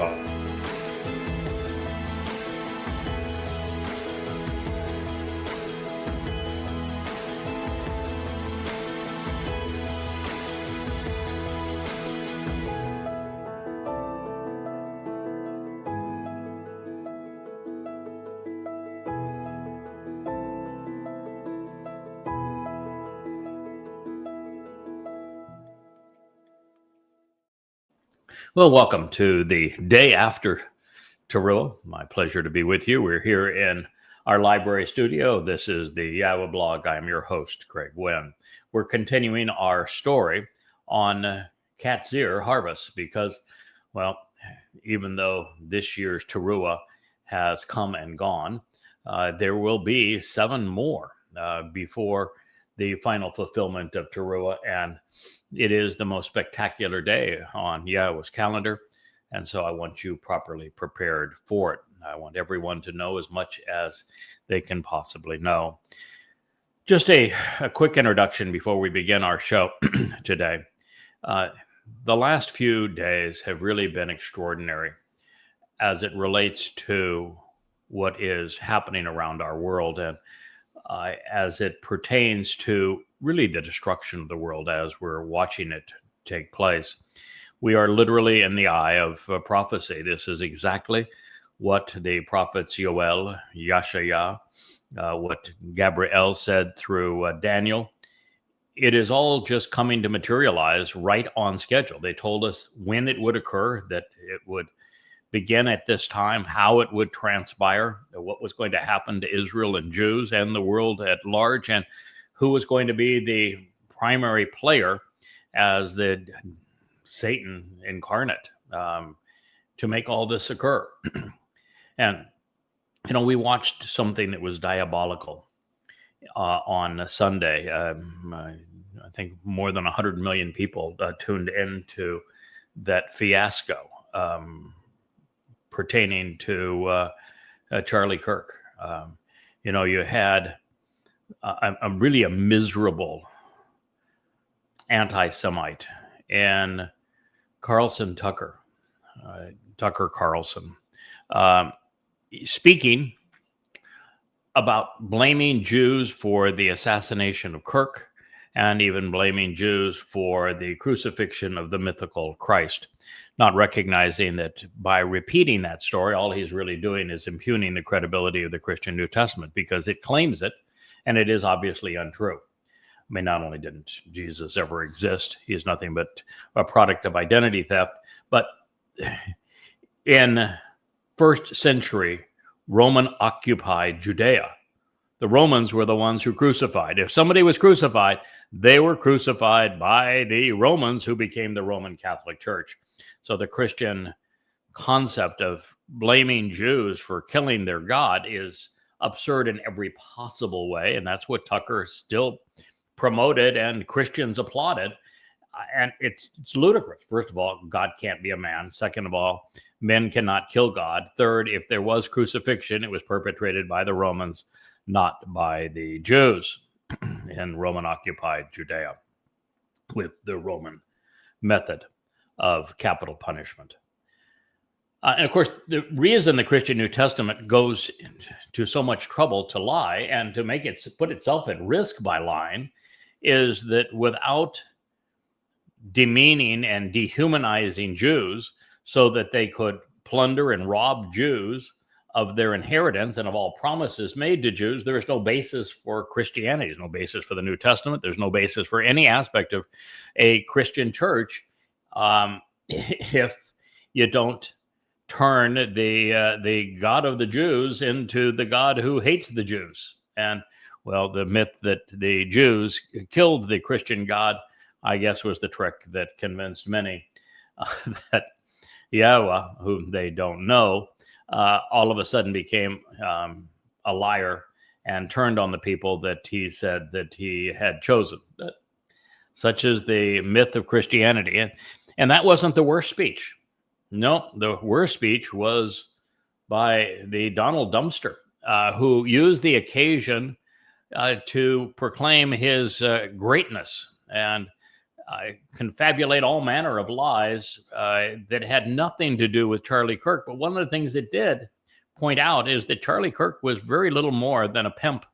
call. Well, welcome to the day after Teruah. My pleasure to be with you. We're here in our library studio. This is the Yahweh blog. I'm your host, Greg Winn. We're continuing our story on Qatsyr harvest because, well, even though this year's Teruah has come and gone, there will be 7 more before the final fulfillment of Teruah, and it is the most spectacular day on Yahweh's calendar, and so I want you properly prepared for it. I want everyone to know as much as they can possibly know. Just a quick introduction before we begin our show today. The last few days have really been extraordinary as it relates to what is happening around our world, and as it pertains to really the destruction of the world as we're watching it take place. We are literally in the eye of prophecy. This is exactly what the prophets Yoel, Yahsha'Yah, what Gabriel said through Daniel. It is all just coming to materialize right on schedule. They told us when it would occur, that it would begin at this time, how it would transpire, what was going to happen to Israel and Jews and the world at large, and who was going to be the primary player as the Satan incarnate to make all this occur. And, you know, we watched something that was diabolical on Sunday. I think more than 100 million people tuned into that Fiasco pertaining to Charlie Kirk. You know, you had a miserable anti-Semite and Carlson Tucker Carlson, speaking about blaming Jews for the assassination of Kirk and even blaming Jews for the crucifixion of the mythical Christ, not recognizing that by repeating that story, all he's really doing is impugning the credibility of the Christian New Testament because it claims it, and it is obviously untrue. I mean, not only didn't Jesus ever exist, he is nothing but a product of identity theft, but in first century Roman-occupied Judea, the Romans were the ones who crucified. If somebody was crucified, they were crucified by the Romans, who became the Roman Catholic Church. So the Christian concept of blaming Jews for killing their God is absurd in every possible way. And that's what Tucker still promoted and Christians applauded. And it's ludicrous. First of all, God can't be a man. Second of all, men cannot kill God. Third, if there was crucifixion, it was perpetrated by the Romans, not by the Jews in Roman-occupied Judea with the Roman method of capital punishment. And of course, the reason the Christian New Testament goes to so much trouble to lie and to make it put itself at risk by lying is that without demeaning and dehumanizing Jews so that they could plunder and rob Jews of their inheritance and of all promises made to Jews, there is no basis for Christianity. There's no basis for the New Testament. There's no basis for any aspect of a Christian church if you don't turn the God of the Jews into the God who hates the Jews. And, well, the myth that the Jews killed the Christian God, I guess, was the trick that convinced many that Yahweh, whom they don't know, all of a sudden became a liar and turned on the people that he said that he had chosen. Such is the myth of Christianity. And that wasn't the worst speech. No, the worst speech was by the Donald Dumpster, who used the occasion to proclaim his greatness and confabulate all manner of lies that had nothing to do with Charlie Kirk. But one of the things it did point out is that Charlie Kirk was very little more than a pimp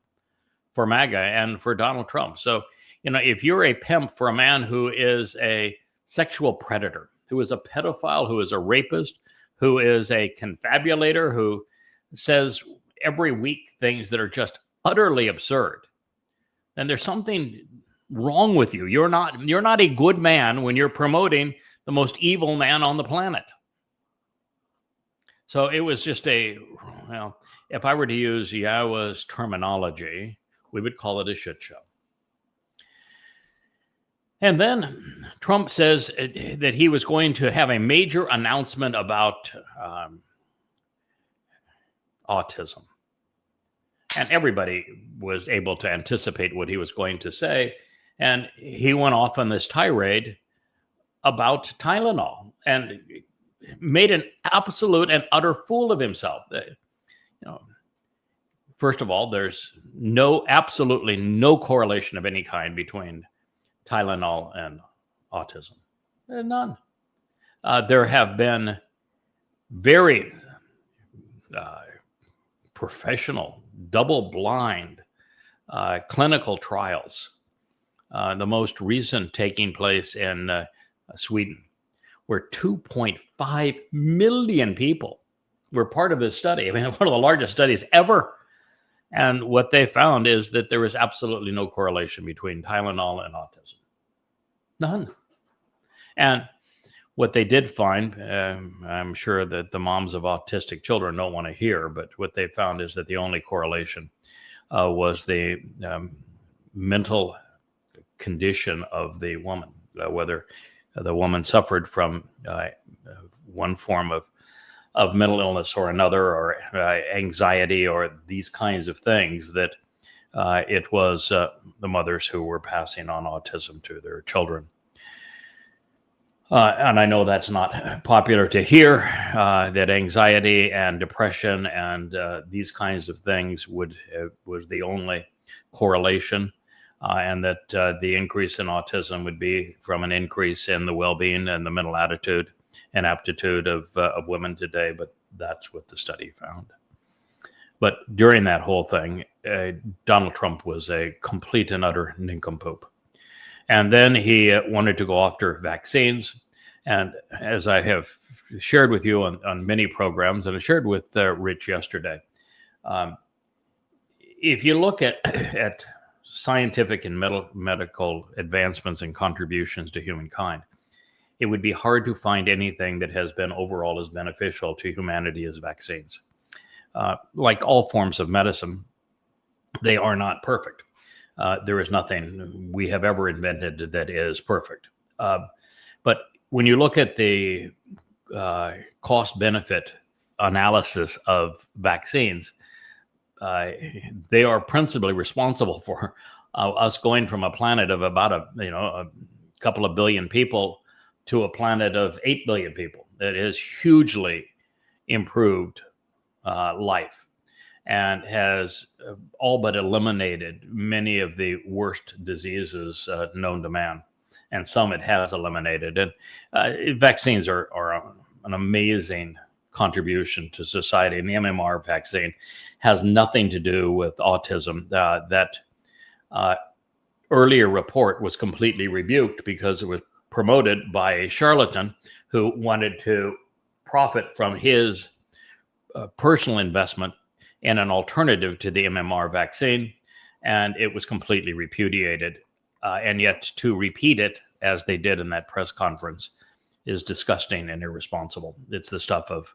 for MAGA and for Donald Trump. So, if you're a pimp for a man who is a sexual predator, who is a pedophile, who is a rapist, who is a confabulator, who says every week things that are just utterly absurd, then there's something wrong with you. You're not a good man when you're promoting the most evil man on the planet. So it was just if I were to use Yahweh's terminology, we would call it a shit show. And then Trump says that he was going to have a major announcement about autism. And everybody was able to anticipate what he was going to say. And he went off on this tirade about Tylenol and made an absolute and utter fool of himself. First of all, there's absolutely no correlation of any kind between Tylenol and autism. None. There have been very professional, double-blind clinical trials. The most recent taking place in Sweden, where 2.5 million people were part of this study. I mean, one of the largest studies ever. And what they found is that there is absolutely no correlation between Tylenol and autism. None. And what they did find, I'm sure that the moms of autistic children don't want to hear, but what they found is that the only correlation was the mental condition of the woman, whether the woman suffered from one form of mental illness or another, or anxiety, or these kinds of things, that it was the mothers who were passing on autism to their children. And I know that's not popular to hear, that anxiety and depression and these kinds of things was the only correlation, and that the increase in autism would be from an increase in the well-being and the mental attitude and aptitude of women today. But that's what the study found. But during that whole thing, Donald Trump was a complete and utter nincompoop. And then he wanted to go after vaccines. And as I have shared with you on many programs, and I shared with Rich yesterday, if you look at scientific and medical advancements and contributions to humankind, it would be hard to find anything that has been overall as beneficial to humanity as vaccines. Like all forms of medicine, they are not perfect. There is nothing we have ever invented that is perfect. But when you look at the cost-benefit analysis of vaccines, they are principally responsible for us going from a planet of about a couple of billion people to a planet of 8 billion people. That has hugely improved life and has all but eliminated many of the worst diseases known to man. And some it has eliminated. And vaccines are an amazing contribution to society. And the MMR vaccine has nothing to do with autism. That earlier report was completely rebuked because it was promoted by a charlatan who wanted to profit from his personal investment in an alternative to the MMR vaccine. And it was completely repudiated. And yet to repeat it, as they did in that press conference, is disgusting and irresponsible. It's the stuff of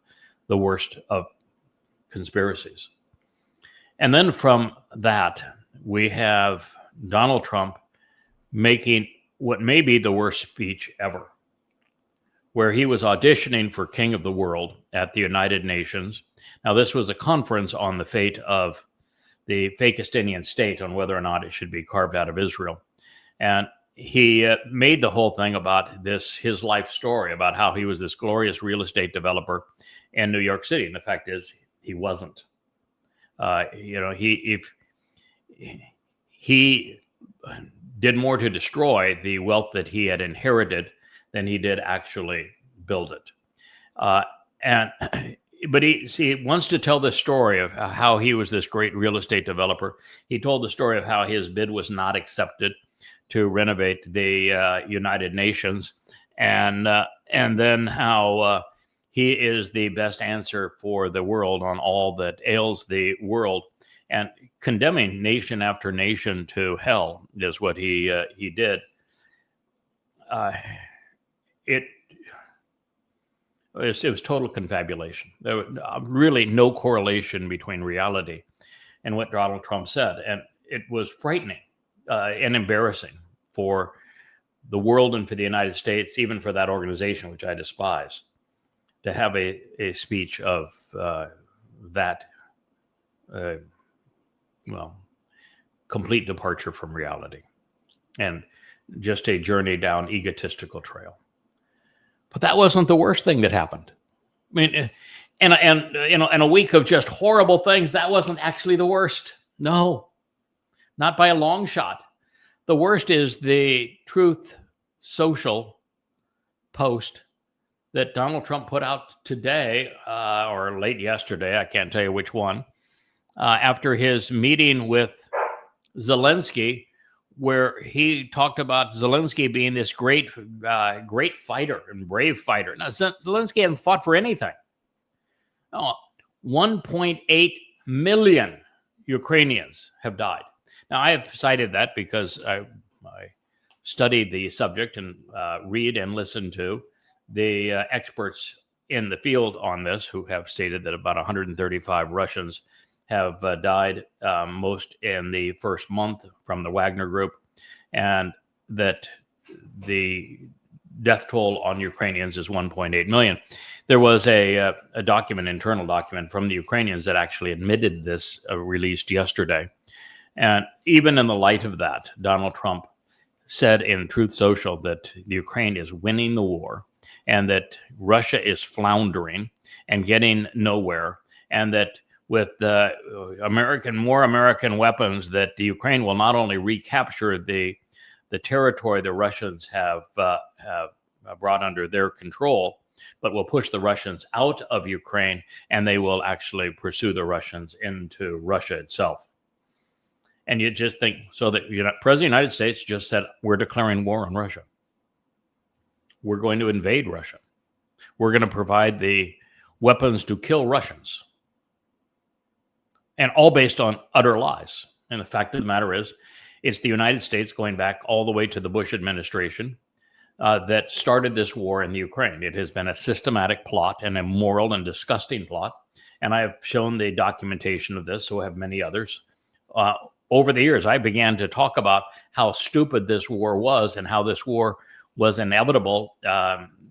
the worst of conspiracies. And then from that, we have Donald Trump making what may be the worst speech ever, where he was auditioning for King of the World at the United Nations. Now, this was a conference on the fate of the Fakistinian state, on whether or not it should be carved out of Israel. And he made the whole thing about his life story, about how he was this glorious real estate developer in New York City. And the fact is, he wasn't. He did more to destroy the wealth that he had inherited than he did actually build it. But he wants to tell the story of how he was this great real estate developer. He told the story of how his bid was not accepted to renovate the United Nations, and then how he is the best answer for the world on all that ails the world, and condemning nation after nation to hell is what he did. It was total confabulation. There was really no correlation between reality and what Donald Trump said, and it was frightening and embarrassing for the world and for the United States, even for that organization, which I despise, to have a speech of that, complete departure from reality, and just a journey down egotistical trail. But that wasn't the worst thing that happened. I mean, and in a week of just horrible things, that wasn't actually the worst. No, not by a long shot. The worst is the Truth Social post that Donald Trump put out today, or late yesterday, I can't tell you which one, after his meeting with Zelensky, where he talked about Zelensky being this great fighter and brave fighter. Now, Zelensky hadn't fought for anything. 1.8 million Ukrainians have died. Now, I have cited that because I studied the subject and read and listen to the experts in the field on this, who have stated that about 135 Russians have died, most in the first month from the Wagner Group, and that the death toll on Ukrainians is 1.8 million. There was a document, internal document from the Ukrainians that actually admitted this, released yesterday. And even in the light of that, Donald Trump said in Truth Social that the Ukraine is winning the war, and that Russia is floundering and getting nowhere, and that with the more American weapons, that the Ukraine will not only recapture the territory the Russians have brought under their control, but will push the Russians out of Ukraine, and they will actually pursue the Russians into Russia itself. And you just think, so that President of the United States just said, we're declaring war on Russia. We're going to invade Russia. We're going to provide the weapons to kill Russians. And all based on utter lies. And the fact of the matter is, it's the United States, going back all the way to the Bush administration, that started this war in the Ukraine. It has been a systematic plot, an immoral and disgusting plot. And I have shown the documentation of this, so have many others. Over the years, I began to talk about how stupid this war was and how this war was inevitable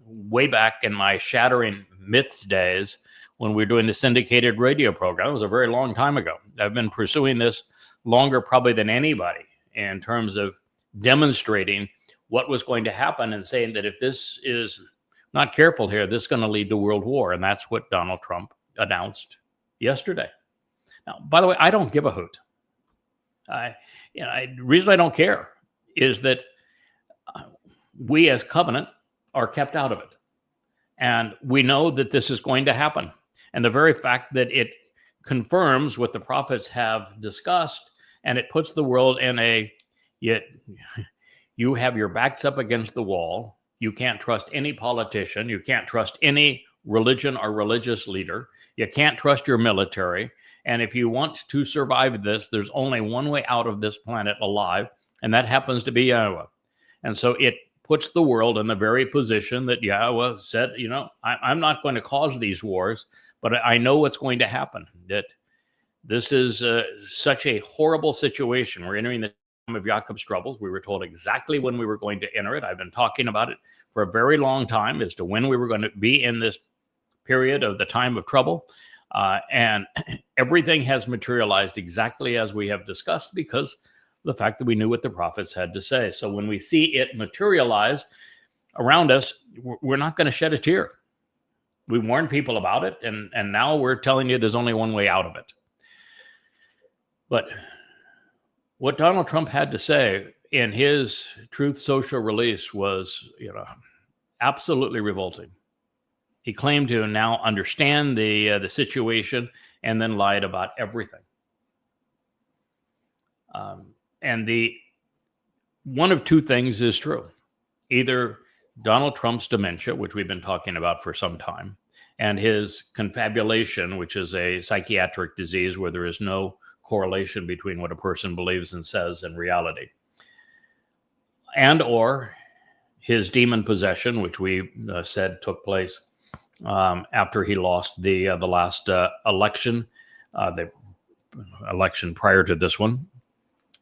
way back in my Shattering Myths days, when we were doing the syndicated radio program. It was a very long time ago. I've been pursuing this longer probably than anybody in terms of demonstrating what was going to happen and saying that if this is not careful here, this is going to lead to world war. And that's what Donald Trump announced yesterday. Now, by the way, I don't give a hoot. The reason I don't care is that we as covenant are kept out of it. And we know that this is going to happen. And the very fact that it confirms what the prophets have discussed, and it puts the world in you have your backs up against the wall. You can't trust any politician. You can't trust any religion or religious leader. You can't trust your military. And if you want to survive this, there's only one way out of this planet alive, and that happens to be Yahweh. And so it puts the world in the very position that Yahweh said, I'm not going to cause these wars, but I know what's going to happen, that this is such a horrible situation. We're entering the time of Jacob's troubles. We were told exactly when we were going to enter it. I've been talking about it for a very long time as to when we were going to be in this period of the time of trouble. And everything has materialized exactly as we have discussed because of the fact that we knew what the prophets had to say. So when we see it materialize around us, we're not going to shed a tear. We warned people about it, and now we're telling you there's only one way out of it. But what Donald Trump had to say in his Truth Social release was, absolutely revolting. He claimed to now understand the situation and then lied about everything. And the one of two things is true. Either Donald Trump's dementia, which we've been talking about for some time, and his confabulation, which is a psychiatric disease where there is no correlation between what a person believes and says and reality, and or his demon possession, which we said took place after he lost the last election, the election prior to this one,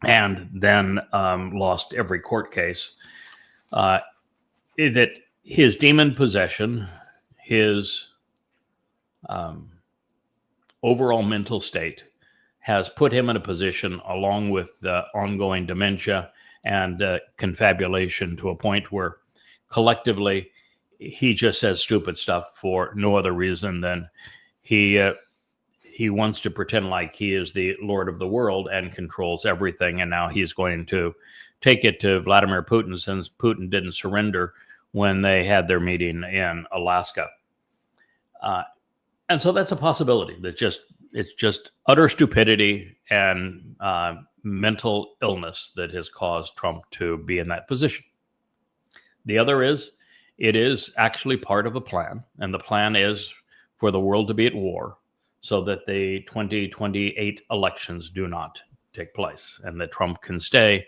and then lost every court case. That his demon possession, his overall mental state, has put him in a position, along with the ongoing dementia and confabulation, to a point where collectively he just says stupid stuff for no other reason than he wants to pretend like he is the Lord of the world and controls everything. And now he's going to take it to Vladimir Putin, since Putin didn't surrender when they had their meeting in Alaska. And so that's a possibility. It's just utter stupidity and mental illness that has caused Trump to be in that position. The other is, it is actually part of a plan, and the plan is for the world to be at war so that the 2028 elections do not take place, and that Trump can stay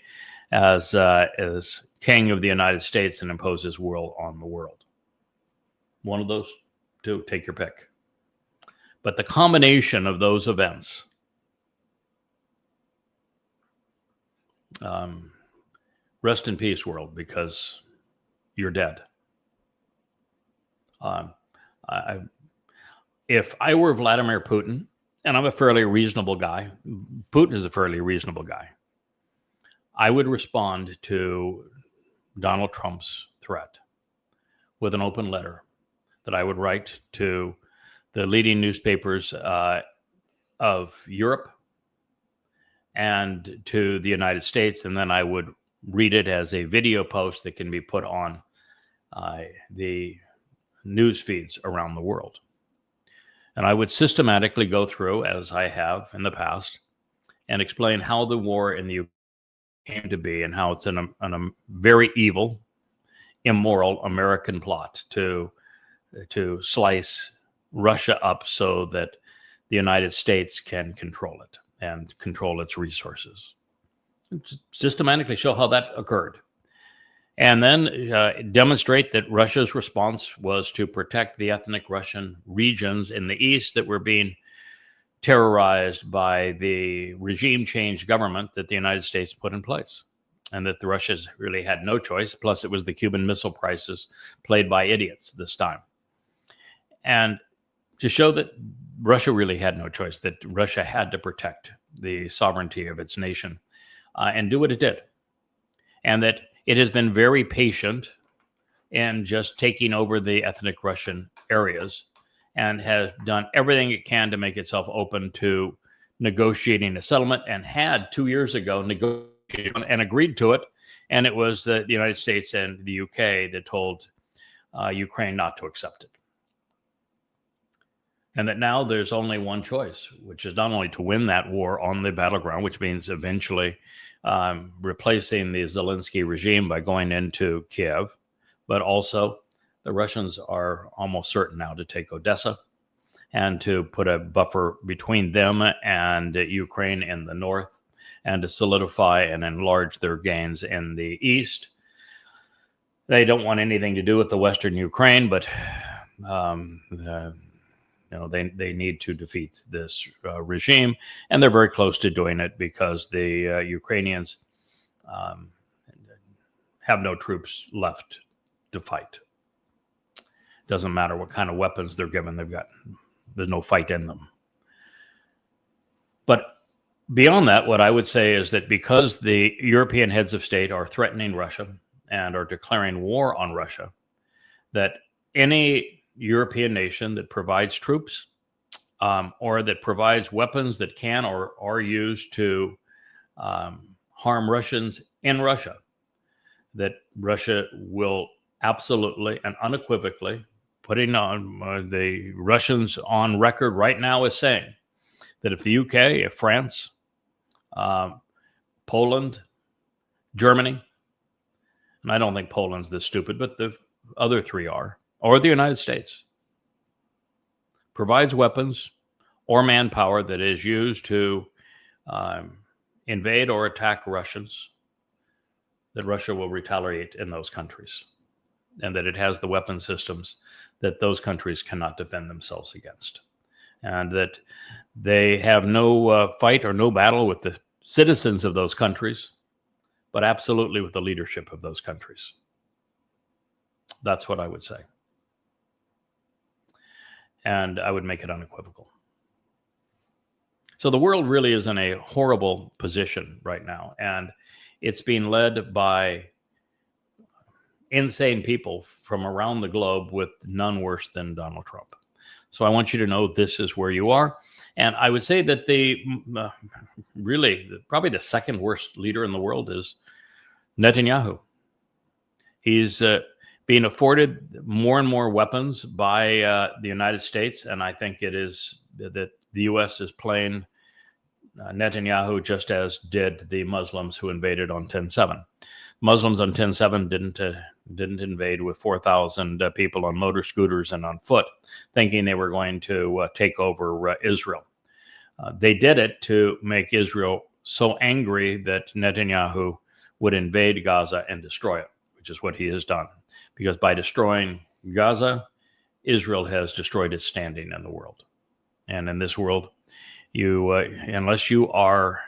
as king of the United States and impose his will on the world. One of those two, take your pick. But the combination of those events, rest in peace, world, because you're dead. If I were Vladimir Putin, and I'm a fairly reasonable guy, Putin is a fairly reasonable guy, I would respond to Donald Trump's threat with an open letter that I would write to the leading newspapers of Europe and to the United States, and then I would read it as a video post that can be put on the news feeds around the world. And I would systematically go through, as I have in the past, and explain how the war in the Ukraine came to be, and how it's a very evil, immoral American plot to slice Russia up so that the United States can control it and control its resources. Systematically show how that occurred. And then demonstrate that Russia's response was to protect the ethnic Russian regions in the east that were being terrorized by the regime change government that the United States put in place, and that the Russians really had no choice. Plus, it was the Cuban Missile Crisis played by idiots this time. And to show that Russia really had no choice, that Russia had to protect the sovereignty of its nation and do what it did. And that it has been very patient in just taking over the ethnic Russian areas, and has done everything it can to make itself open to negotiating a settlement, and had 2 years ago negotiated and agreed to it. And it was the United States and the UK that told Ukraine not to accept it. And that now there's only one choice, which is not only to win that war on the battleground, which means eventually replacing the Zelensky regime by going into Kiev, but also the Russians are almost certain now to take Odessa and to put a buffer between them and Ukraine in the north, and to solidify and enlarge their gains in the east. They don't want anything to do with the Western Ukraine, but they need to defeat this regime, and they're very close to doing it, because the Ukrainians have no troops left to fight. Doesn't matter what kind of weapons they're given; there's no fight in them. But beyond that, what I would say is that because the European heads of state are threatening Russia and are declaring war on Russia, that any European nation that provides troops or that provides weapons that can or are used to harm Russians in Russia, that Russia will absolutely and unequivocally, putting on the Russians on record right now as saying that if the UK, if France, Poland, Germany, and I don't think Poland's this stupid, but the other three are, or the United States, provides weapons or manpower that is used to invade or attack Russians, that Russia will retaliate in those countries, and that it has the weapon systems that those countries cannot defend themselves against, and that they have no fight or no battle with the citizens of those countries, but absolutely with the leadership of those countries. That's what I would say. And I would make it unequivocal. So the world really is in a horrible position right now, and it's being led by insane people from around the globe, with none worse than Donald Trump. So I want you to know this is where you are. And I would say that probably the second worst leader in the world is Netanyahu. He's being afforded more and more weapons by the United States, and I think it is that the U.S. is playing Netanyahu just as did the Muslims who invaded on 10/7. Muslims on 10/7 didn't invade with 4,000 people on motor scooters and on foot, thinking they were going to take over Israel. They did it to make Israel so angry that Netanyahu would invade Gaza and destroy it, which is what he has done. Because by destroying Gaza, Israel has destroyed its standing in the world. And in this world, unless you are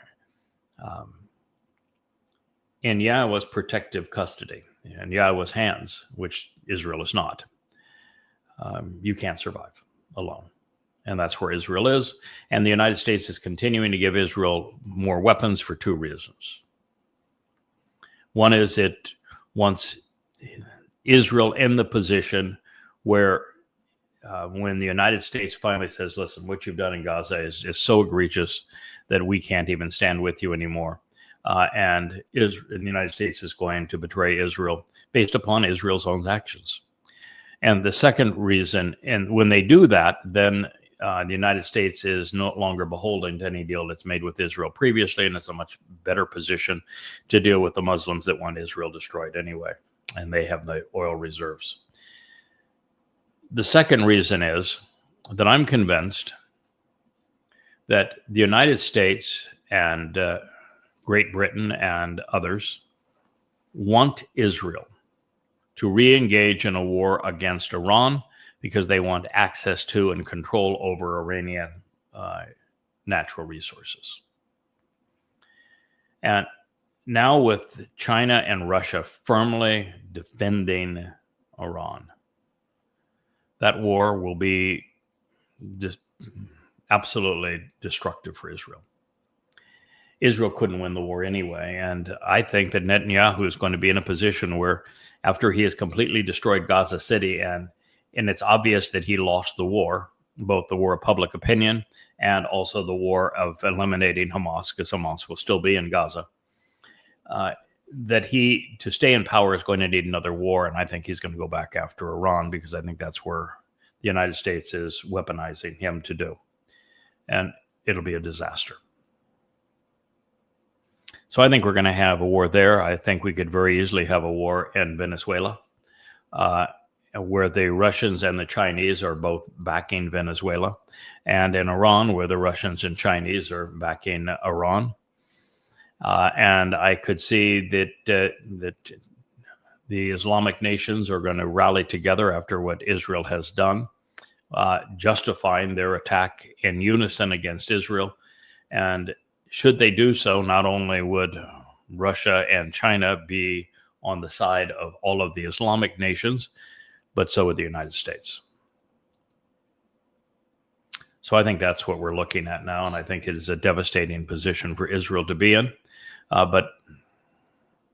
in Yahweh's protective custody, in Yahweh's hands, which Israel is not, you can't survive alone. And that's where Israel is. And the United States is continuing to give Israel more weapons for two reasons. One is it wants Israel in the position where when the United States finally says, listen, what you've done in Gaza is so egregious that we can't even stand with you anymore. And the United States is going to betray Israel based upon Israel's own actions. And the second reason, and when they do that, then the United States is no longer beholden to any deal that's made with Israel previously, and it's a much better position to deal with the Muslims that want Israel destroyed anyway, and they have the oil reserves. The second reason is that I'm convinced that the United States and Great Britain and others want Israel to re-engage in a war against Iran because they want access to and control over Iranian natural resources. And now with China and Russia firmly defending Iran, that war will be absolutely destructive for Israel. Israel couldn't win the war anyway. And I think that Netanyahu is going to be in a position where after he has completely destroyed Gaza City, and it's obvious that he lost the war, both the war of public opinion and also the war of eliminating Hamas, because Hamas will still be in Gaza, that he, to stay in power, is going to need another war. And I think he's going to go back after Iran, because I think that's where the United States is weaponizing him to do. And it'll be a disaster. So I think we're going to have a war there. I think we could very easily have a war in Venezuela, where the Russians and the Chinese are both backing Venezuela, and in Iran, where the Russians and Chinese are backing Iran. And I could see that the Islamic nations are going to rally together after what Israel has done, justifying their attack in unison against Israel. And should they do so, not only would Russia and China be on the side of all of the Islamic nations, but so would the United States. So I think that's what we're looking at now, and I think it is a devastating position for Israel to be in. But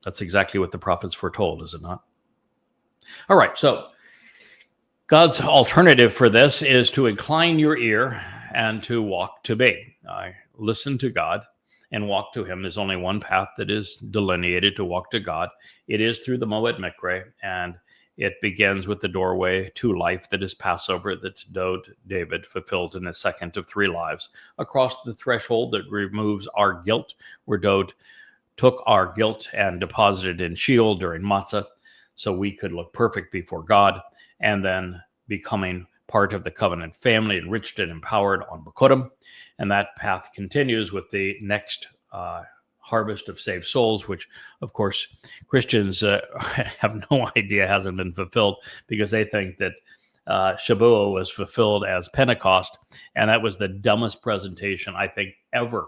that's exactly what the prophets foretold, is it not? All right, so God's alternative for this is to incline your ear and to walk to me. Listen to God and walk to him. There's only one path that is delineated to walk to God. It is through the Mow'ed Miqra'ey, and it begins with the doorway to life that is Passover that Dowd David fulfilled in his second of 3 lives, across the threshold that removes our guilt, where Dowd took our guilt and deposited in Sheol during Matzah, so we could look perfect before God, and then becoming part of the covenant family, enriched and empowered on Bikurim. And that path continues with the next harvest of saved souls, which, of course, Christians have no idea hasn't been fulfilled, because they think that Shabuah was fulfilled as Pentecost, and that was the dumbest presentation, I think, ever.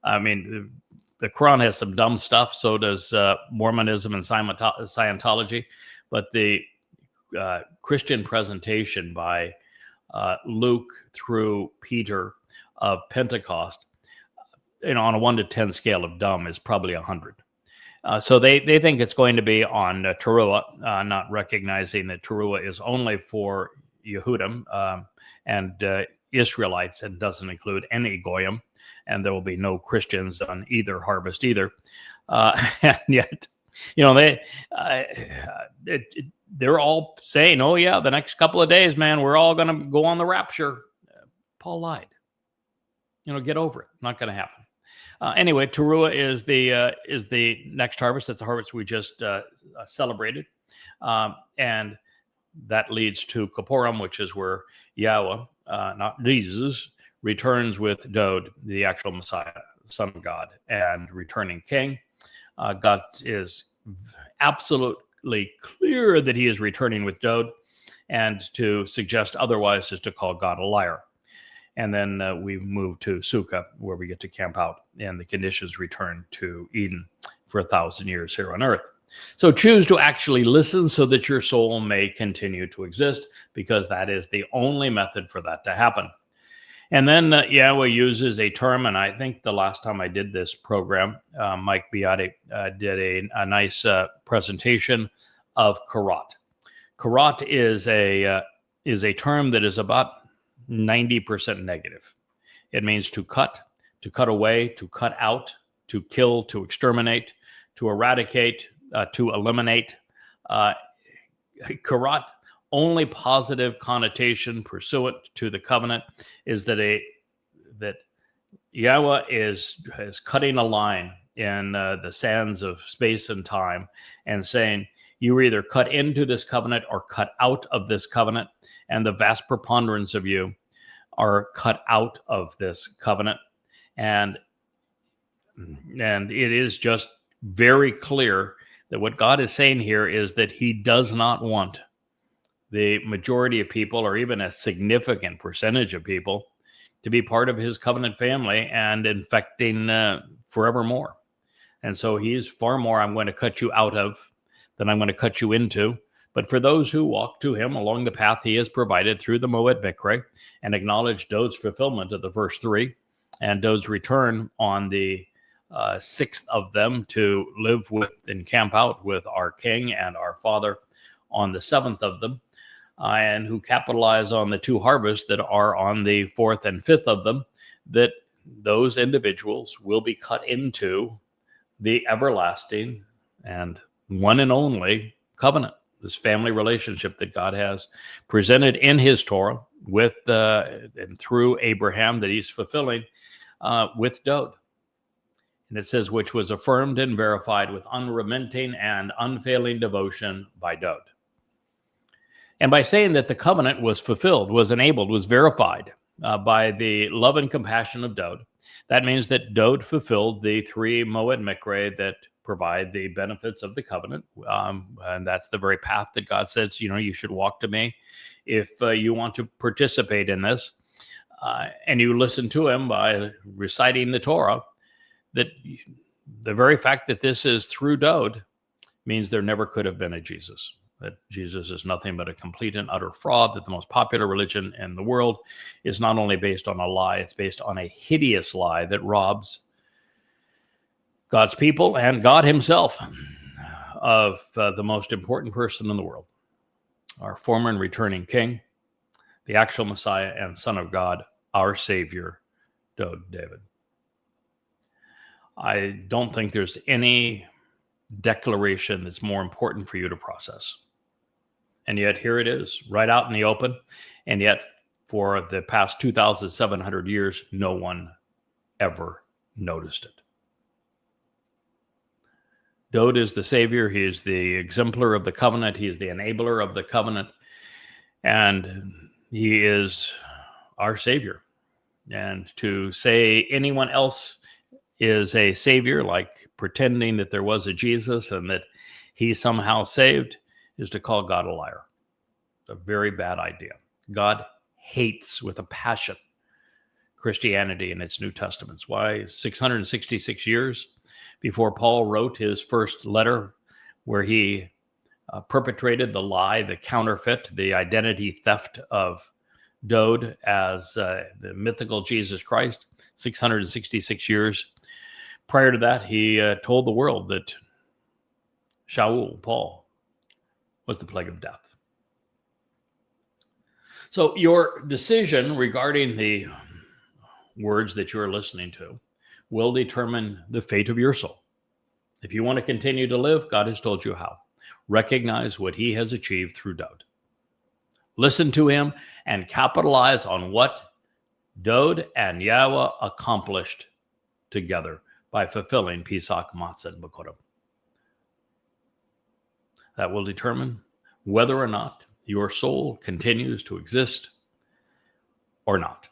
I mean, the Quran has some dumb stuff, so does Mormonism and Scientology, but the Christian presentation by Luke through Peter of Pentecost, on a 1 to 10 scale of dumb, is probably 100. So they think it's going to be on Teruah, not recognizing that Teruah is only for Yehudim and Israelites, and doesn't include any Goyim, and there will be no Christians on either harvest either. And yet, they're all saying, oh yeah, the next couple of days, man, we're all going to go on the rapture. Paul lied. Get over it. Not going to happen. Anyway, Teruah is the next harvest. That's the harvest we just celebrated. And that leads to Kippurim, which is where Yahweh, not Jesus, returns with Dowd, the actual Messiah, Son of God, and returning King. God is absolutely clear that he is returning with Dowd, and to suggest otherwise is to call God a liar. And then we move to Sukkah, where we get to camp out, and the conditions return to Eden for 1,000 years here on earth. So choose to actually listen so that your soul may continue to exist, because that is the only method for that to happen. And then Yahweh uses a term, and I think the last time I did this program, Mike Beate did a nice presentation of karat. Karat is a term that is about 90% negative. It means to cut away, to cut out, to kill, to exterminate, to eradicate, to eliminate. Karat, only positive connotation pursuant to the covenant is that Yahweh is cutting a line in the sands of space and time, and saying, you either cut into this covenant or cut out of this covenant, and the vast preponderance of you are cut out of this covenant. And it is just very clear that what God is saying here is that he does not want the majority of people, or even a significant percentage of people, to be part of his covenant family and infecting forevermore. And so he's far more, I'm going to cut you out of than I'm going to cut you into. But for those who walk to him along the path he has provided through the Mow'ed Miqra'ey, and acknowledge Dowd's fulfillment of the verse 3, and Dowd's return on the 6th of them to live with and camp out with our King and our Father on the 7th of them, and who capitalize on the 2 harvests that are on the 4th and 5th of them, that those individuals will be cut into the everlasting and one and only covenant, this family relationship that God has presented in his Torah with and through Abraham, that he's fulfilling with Dowd. And it says, which was affirmed and verified with unremitting and unfailing devotion by Dowd. And by saying that the covenant was fulfilled, was enabled, was verified by the love and compassion of Dowd, that means that Dowd fulfilled the 3 Mow'ed Miqra'ey that provide the benefits of the covenant. And that's the very path that God says, you should walk to me if you want to participate in this. And you listen to him by reciting the Torah, that the very fact that this is through Dowd means there never could have been a Jesus. That Jesus is nothing but a complete and utter fraud, that the most popular religion in the world is not only based on a lie, it's based on a hideous lie that robs God's people and God himself of the most important person in the world, our former and returning King, the actual Messiah and Son of God, our Savior, Dowd David. I don't think there's any declaration that's more important for you to process. And yet here it is, right out in the open. And yet for the past 2,700 years, no one ever noticed it. Dowd is the savior. He is the exemplar of the covenant. He is the enabler of the covenant. And he is our savior. And to say anyone else is a savior, like pretending that there was a Jesus and that he somehow saved, is to call God a liar. It's a very bad idea. God hates with a passion Christianity in its New Testaments. Why? 666 years before Paul wrote his first letter where he perpetrated the lie, the counterfeit, the identity theft of Dowd as the mythical Jesus Christ. 666 years prior to that, he told the world that Paul, was the plague of death. So your decision regarding the words that you're listening to will determine the fate of your soul. If you want to continue to live, God has told you how. Recognize what he has achieved through Dowd. Listen to him and capitalize on what Dowd and Yahweh accomplished together by fulfilling Pesach, Matzah, and Bikurim. That will determine whether or not your soul continues to exist or not.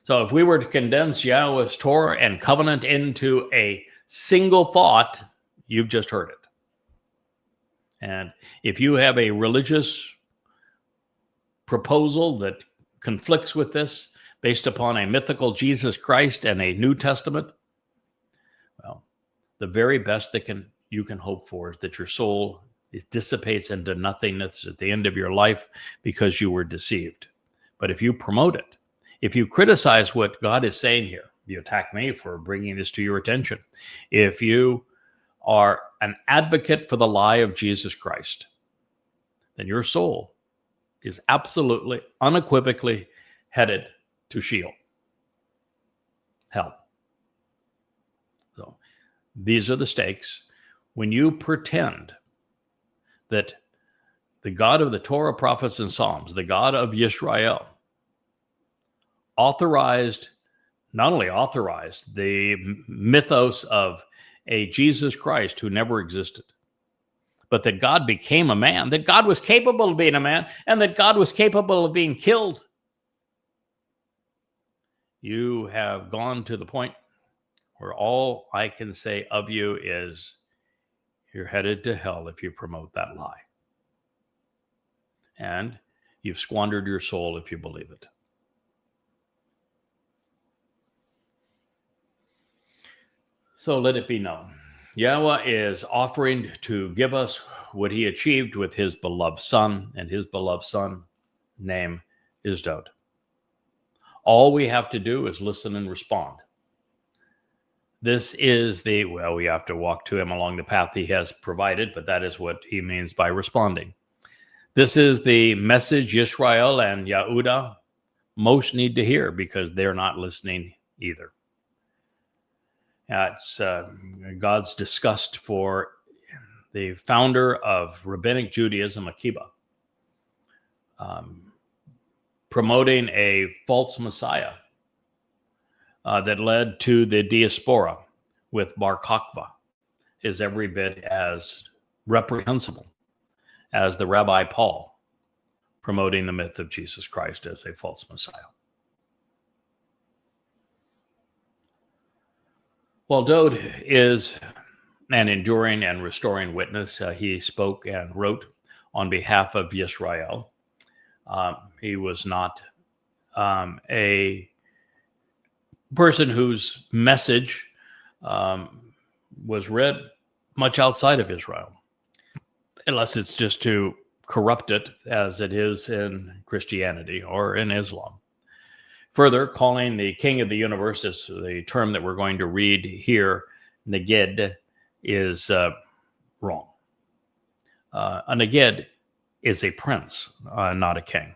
So if we were to condense Yahweh's Torah and covenant into a single thought, you've just heard it. And if you have a religious proposal that conflicts with this based upon a mythical Jesus Christ and a New Testament, well, the very best that you can hope for is that your soul dissipates into nothingness at the end of your life because you were deceived. But if you promote it, if you criticize what God is saying here, you attack me for bringing this to your attention. If you are an advocate for the lie of Jesus Christ, then your soul is absolutely, unequivocally headed to Sheol, hell. So these are the stakes. When you pretend that the God of the Torah, prophets, and Psalms, the God of Yisrael, not only authorized the mythos of a Jesus Christ who never existed, but that God became a man, that God was capable of being a man, and that God was capable of being killed. You have gone to the point where all I can say of you is you're headed to hell if you promote that lie. And you've squandered your soul if you believe it. So let it be known. Yahweh is offering to give us what he achieved with his beloved son, and his beloved son name is Dowd. All we have to do is listen and respond. This is we have to walk to him along the path he has provided, but that is what he means by responding. This is the message Yisrael and Yehuda most need to hear because they're not listening either. It's God's disgust for the founder of Rabbinic Judaism, Akiba, promoting a false Messiah that led to the diaspora with Bar Kokhba is every bit as reprehensible as the Rabbi Paul promoting the myth of Jesus Christ as a false Messiah. Well, Dowd is an enduring and restoring witness. He spoke and wrote on behalf of Yisrael. He was not a person whose message was read much outside of Israel, unless it's just to corrupt it as it is in Christianity or in Islam. Further, calling the king of the universe, is the term that we're going to read here, Neged, is wrong. A Neged is a prince, not a king.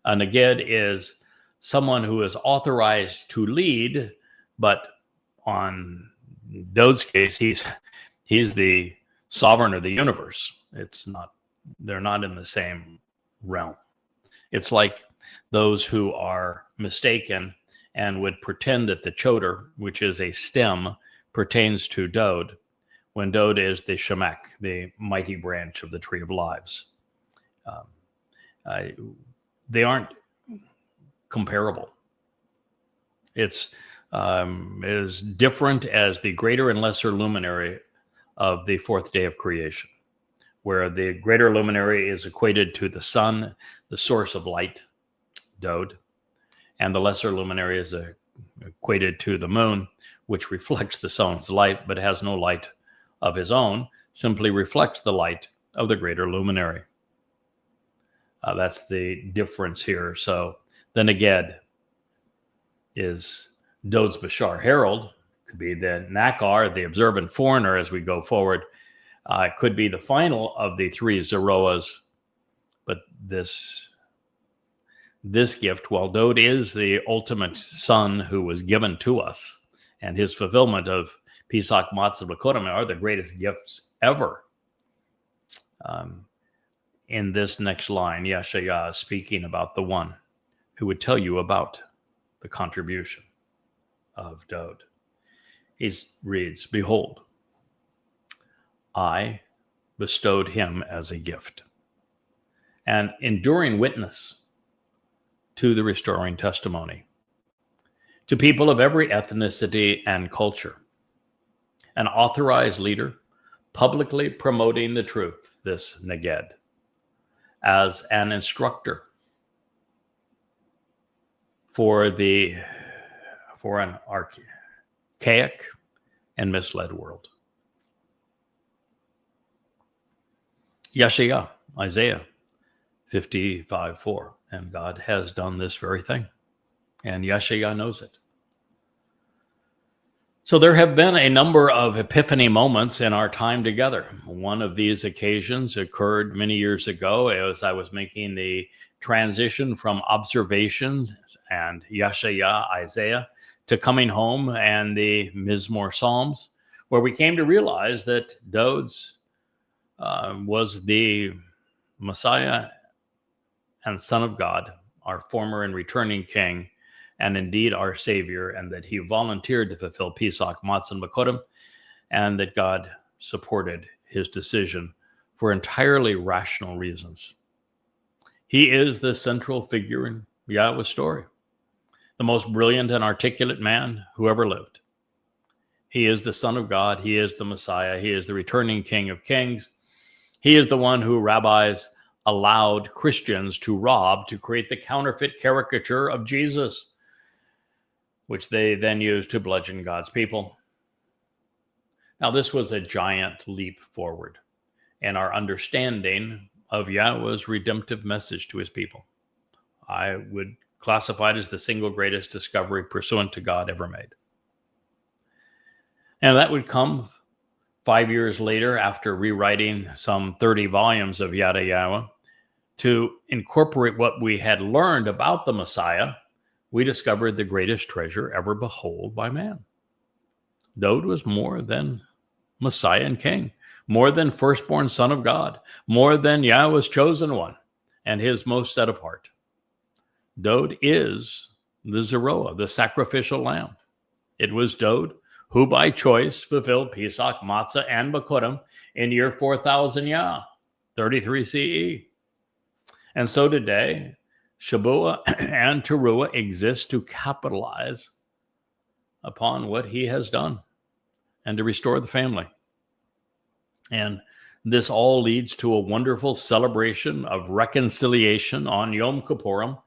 A Neged is someone who is authorized to lead, but on Dowd's case, he's the sovereign of the universe. They're not in the same realm. It's like those who are mistaken and would pretend that the choder, which is a stem, pertains to Dowd, when Dowd is the shemek, the mighty branch of the tree of lives. They aren't comparable. It's as different as the greater and lesser luminary of the fourth day of creation, where the greater luminary is equated to the sun, the source of light, Dowd, and the lesser luminary is equated to the moon, which reflects the sun's light, but has no light of his own, simply reflects the light of the greater luminary. That's the difference here. So the Neged is Dowd's Bashar Herald, could be the Nakar, the observant foreigner as we go forward. It could be the final of the three Zeroas, but this gift, while Dowd is the ultimate son who was given to us, and his fulfillment of Pesach Matzah B'Kodim are the greatest gifts ever. In this next line, Yahsha'Yah is speaking about the one who would tell you about the contribution of Dowd. He reads, "Behold, I bestowed him as a gift, an enduring witness to the restoring testimony, to people of every ethnicity and culture, an authorized leader publicly promoting the truth, this Neged, as an instructor for an archaic and misled world." Yahsha'Yah, Isaiah 55:4, and God has done this very thing, and Yahsha'Yah knows it. So there have been a number of epiphany moments in our time together. One of these occasions occurred many years ago as I was making the transition from observations and Yahsha'Yah, Isaiah, to coming home and the Mizmor Psalms, where we came to realize that Dowd's was the Messiah and Son of God, our former and returning King, and indeed our Savior, and that he volunteered to fulfill Pesach Matzah B'Kodim, and that God supported his decision for entirely rational reasons. He is the central figure in Yahweh's story, the most brilliant and articulate man who ever lived. He is the Son of God. He is the Messiah. He is the returning King of Kings. He is the one who rabbis allowed Christians to rob to create the counterfeit caricature of Jesus, which they then used to bludgeon God's people. Now, this was a giant leap forward in our understanding of Yahweh's redemptive message to his people. I would classify it as the single greatest discovery pursuant to God ever made. And that would come 5 years later after rewriting some 30 volumes of Yahsha'Yah to incorporate what we had learned about the Messiah. We discovered the greatest treasure ever behold by man. Dowd was more than Messiah and King, more than firstborn Son of God, more than Yahweh's chosen one and his most set apart. Dowd is the Zeroah, the sacrificial lamb. It was Dowd who by choice fulfilled Pesach, Matzah, and B'Kodim in year 4000 Yah, 33 CE. And so today, Shabuah and Teruah exist to capitalize upon what he has done and to restore the family. And this all leads to a wonderful celebration of reconciliation on Yom Kippurim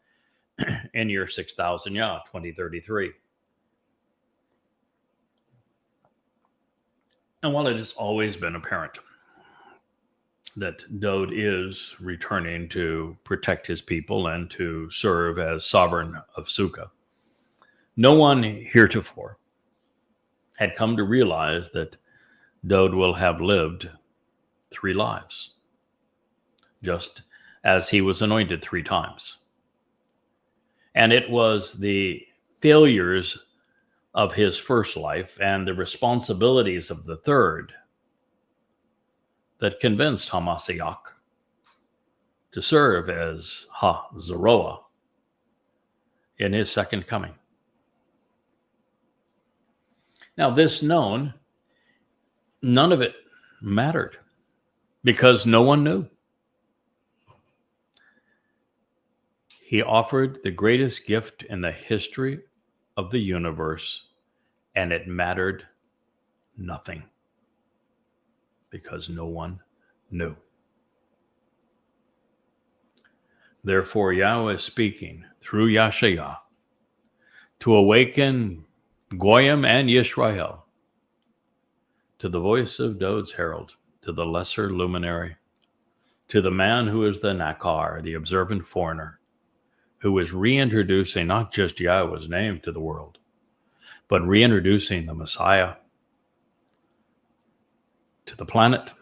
in year 6000 Yah, 2033. And while it has always been apparent that Dowd is returning to protect his people and to serve as sovereign of Sukkah, no one heretofore had come to realize that Dowd will have lived 3 lives, just as he was anointed 3 times. And it was the failures of his first life and the responsibilities of the third that convinced HaMashiach to serve as Ha-Zeroah in his second coming. Now, this known, none of it mattered because no one knew. He offered the greatest gift in the history of the universe, and it mattered nothing because no one knew. Therefore, Yahweh is speaking through Yahsha'Yah to awaken Goyim and Yisrael to the voice of Dowd's herald, to the lesser luminary, to the man who is the Nakar, the observant foreigner, who is reintroducing not just Yahweh's name to the world, but reintroducing the Messiah to the planet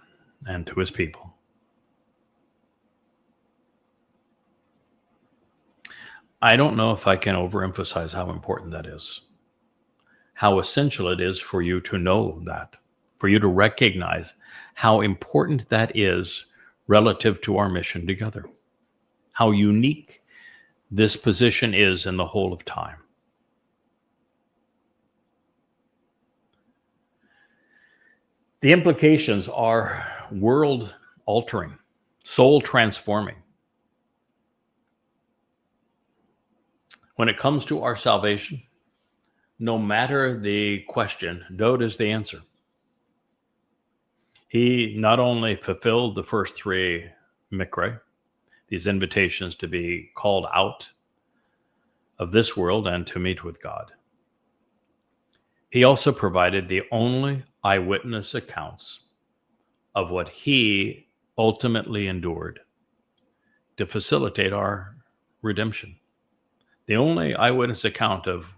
and to his people. I don't know if I can overemphasize how important that is, how essential it is for you to know that, for you to recognize how important that is relative to our mission together, how unique this position is in the whole of time. The implications are world-altering, soul-transforming. When it comes to our salvation, no matter the question, Dowd is the answer. He not only fulfilled the first three Miqra'ey, these invitations to be called out of this world and to meet with God, he also provided the only eyewitness accounts of what he ultimately endured to facilitate our redemption. The only eyewitness account of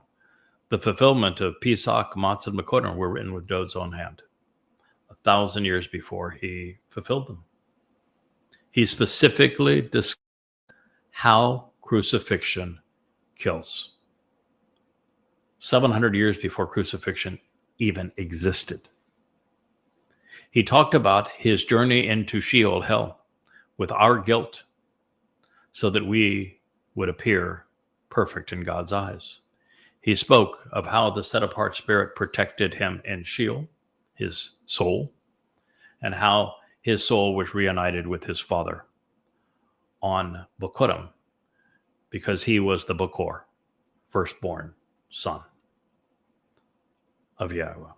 the fulfillment of Pesach, Mow'ed Miqra'ey were written with Dowd's own hand 1,000 years before he fulfilled them. He specifically described how crucifixion kills. 700 years before crucifixion even existed. He talked about his journey into Sheol, hell, with our guilt, so that we would appear perfect in God's eyes. He spoke of how the set-apart spirit protected him in Sheol, his soul, and how his soul was reunited with his father on Bokurim, because he was the Bokor, firstborn son of Yahweh.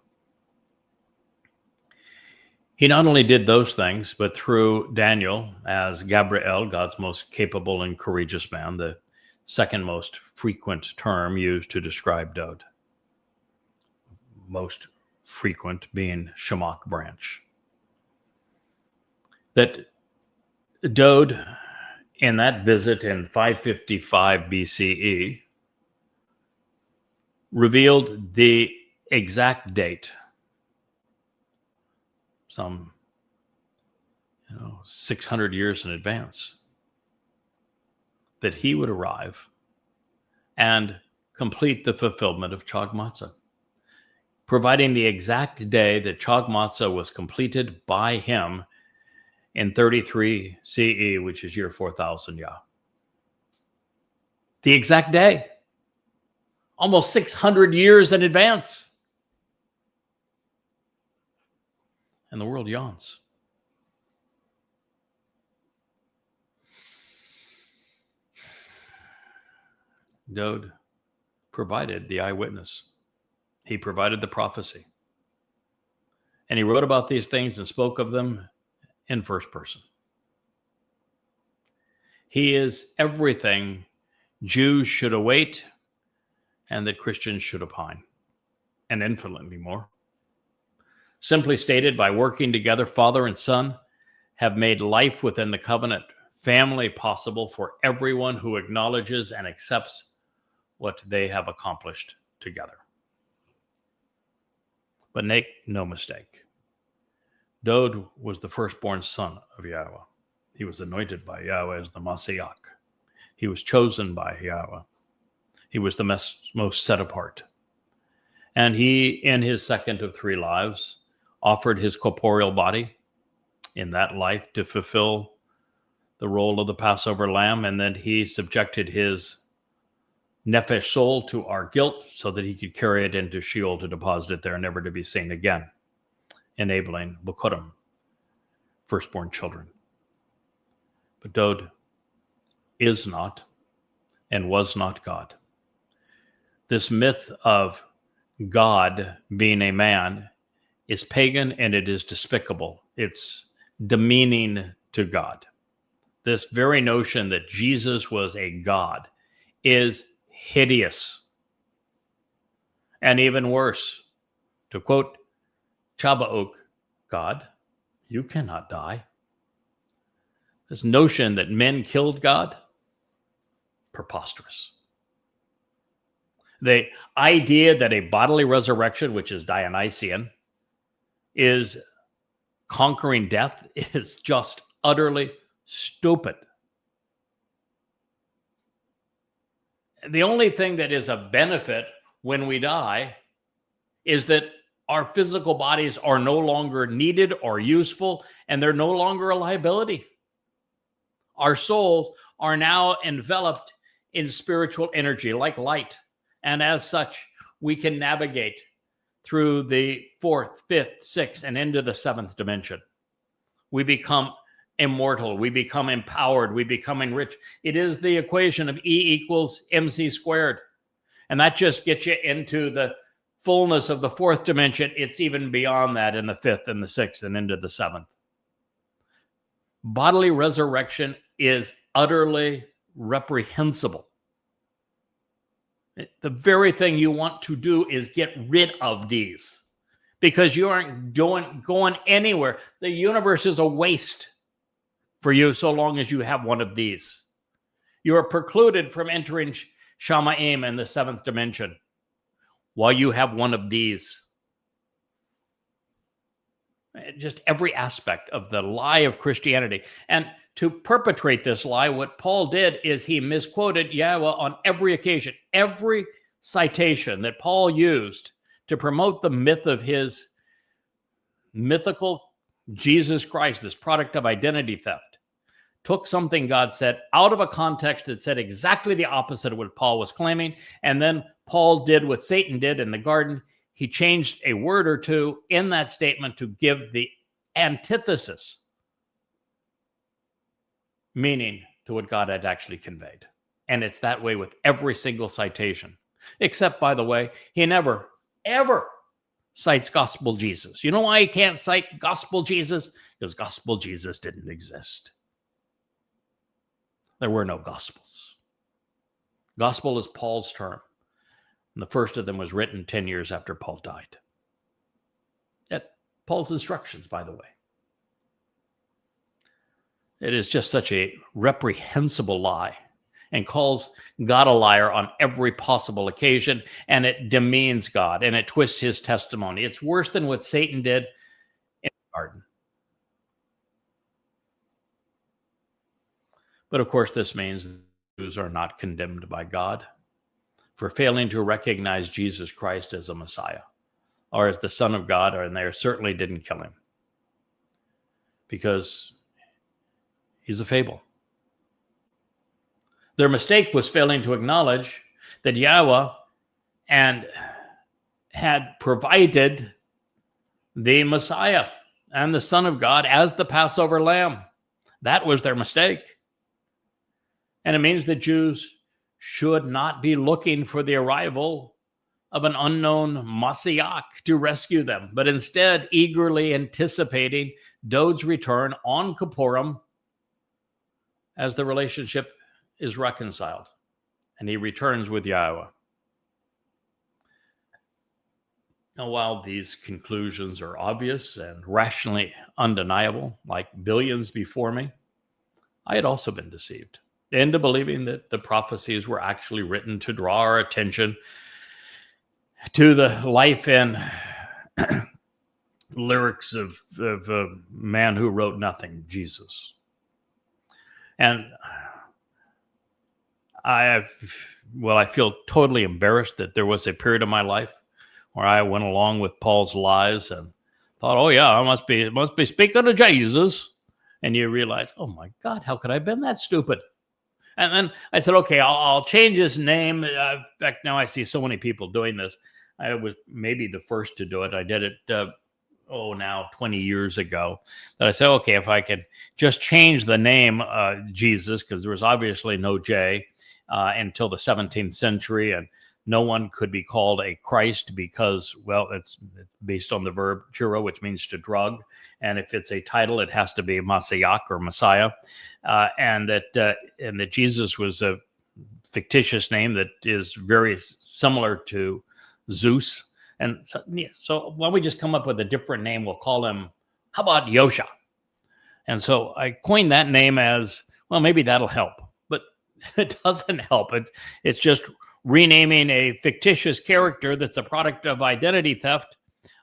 He not only did those things, but through Daniel as Gabriel, God's most capable and courageous man, the second most frequent term used to describe Dowd, most frequent being Shemach branch. That Dowd, in that visit in 555 BCE, revealed the exact date, some 600 years in advance, that he would arrive and complete the fulfillment of Chag Matzah, providing the exact day that Chag Matzah was completed by him in 33 CE, which is year 4000 Yah. The exact day, almost 600 years in advance. And the world yawns. Dowd provided the eyewitness. He provided the prophecy. And he wrote about these things and spoke of them in first person. He is everything Jews should await and that Christians should opine, and infinitely more. Simply stated, by working together, Father and Son have made life within the covenant family possible for everyone who acknowledges and accepts what they have accomplished together. But make no mistake, Dowd was the firstborn son of Yahweh. He was anointed by Yahweh as the Mashiach. He was chosen by Yahweh. He was the most set apart. And he, in his second of three lives, offered his corporeal body in that life to fulfill the role of the Passover lamb. And then he subjected his nephesh soul to our guilt so that he could carry it into Sheol to deposit it there, never to be seen again, enabling Bokurim, firstborn children. But Dowd is not and was not God. This myth of God being a man is pagan and it is despicable. It's demeaning to God. This very notion that Jesus was a God is hideous. And even worse, to quote Chabauk, God, you cannot die. This notion that men killed God, preposterous. The idea that a bodily resurrection, which is Dionysian, is conquering death is just utterly stupid. The only thing that is a benefit when we die is that our physical bodies are no longer needed or useful, and they're no longer a liability. Our souls are now enveloped in spiritual energy like light. And as such, we can navigate through the fourth, fifth, sixth, and into the seventh dimension. We become immortal. We become empowered. We become enriched. It is the equation of E equals MC squared. And that just gets you into the fullness of the fourth dimension. It's even beyond that in the fifth and the sixth and into the seventh. Bodily resurrection is utterly reprehensible. The very thing you want to do is get rid of these because you aren't going anywhere. The universe is a waste for you so long as you have one of these. You are precluded from entering Shamayim in the seventh dimension while you have one of these. Just every aspect of the lie of Christianity. And to perpetrate this lie, what Paul did is he misquoted Yahweh on every occasion. Every citation that Paul used to promote the myth of his mythical Jesus Christ, this product of identity theft, took something God said out of a context that said exactly the opposite of what Paul was claiming. And then Paul did what Satan did in the garden. He changed a word or two in that statement to give the antithesis meaning to what God had actually conveyed. And it's that way with every single citation. Except, by the way, he never, ever cites gospel Jesus. You know why he can't cite gospel Jesus? Because gospel Jesus didn't exist. There were no gospels. Gospel is Paul's term. And the first of them was written 10 years after Paul died. At Paul's instructions, by the way. It is just such a reprehensible lie and calls God a liar on every possible occasion, and it demeans God and it twists his testimony. It's worse than what Satan did in the garden. But of course, this means Jews are not condemned by God for failing to recognize Jesus Christ as a Messiah or as the Son of God, and they certainly didn't kill him because he's a fable. Their mistake was failing to acknowledge that Yahweh had provided the Messiah and the Son of God as the Passover lamb. That was their mistake. And it means that Jews should not be looking for the arrival of an unknown Messiah to rescue them, but instead eagerly anticipating Dowd's return on Kippurim as the relationship is reconciled and he returns with Yahweh. Now, while these conclusions are obvious and rationally undeniable, like billions before me, I had also been deceived into believing that the prophecies were actually written to draw our attention to the life and lyrics of a man who wrote nothing, Jesus. And I feel totally embarrassed that there was a period of my life where I went along with Paul's lies and thought, oh yeah, I must be speaking to Jesus. And you realize, oh my God, how could I have been that stupid? And then I said, okay, I'll change his name. In fact, now I see so many people doing this. I was maybe the first to do it. I did it, now 20 years ago. That I said, okay, if I could just change the name Jesus, because there was obviously no J until the 17th century, and no one could be called a Christ because, well, it's based on the verb churo, which means to drug. And if it's a title, it has to be Messiah or Messiah. And that Jesus was a fictitious name that is very similar to Zeus. And so why don't we just come up with a different name? We'll call him, how about Yosha? And so I coined that name as, well, maybe that'll help. But it doesn't help. It's just renaming a fictitious character that's a product of identity theft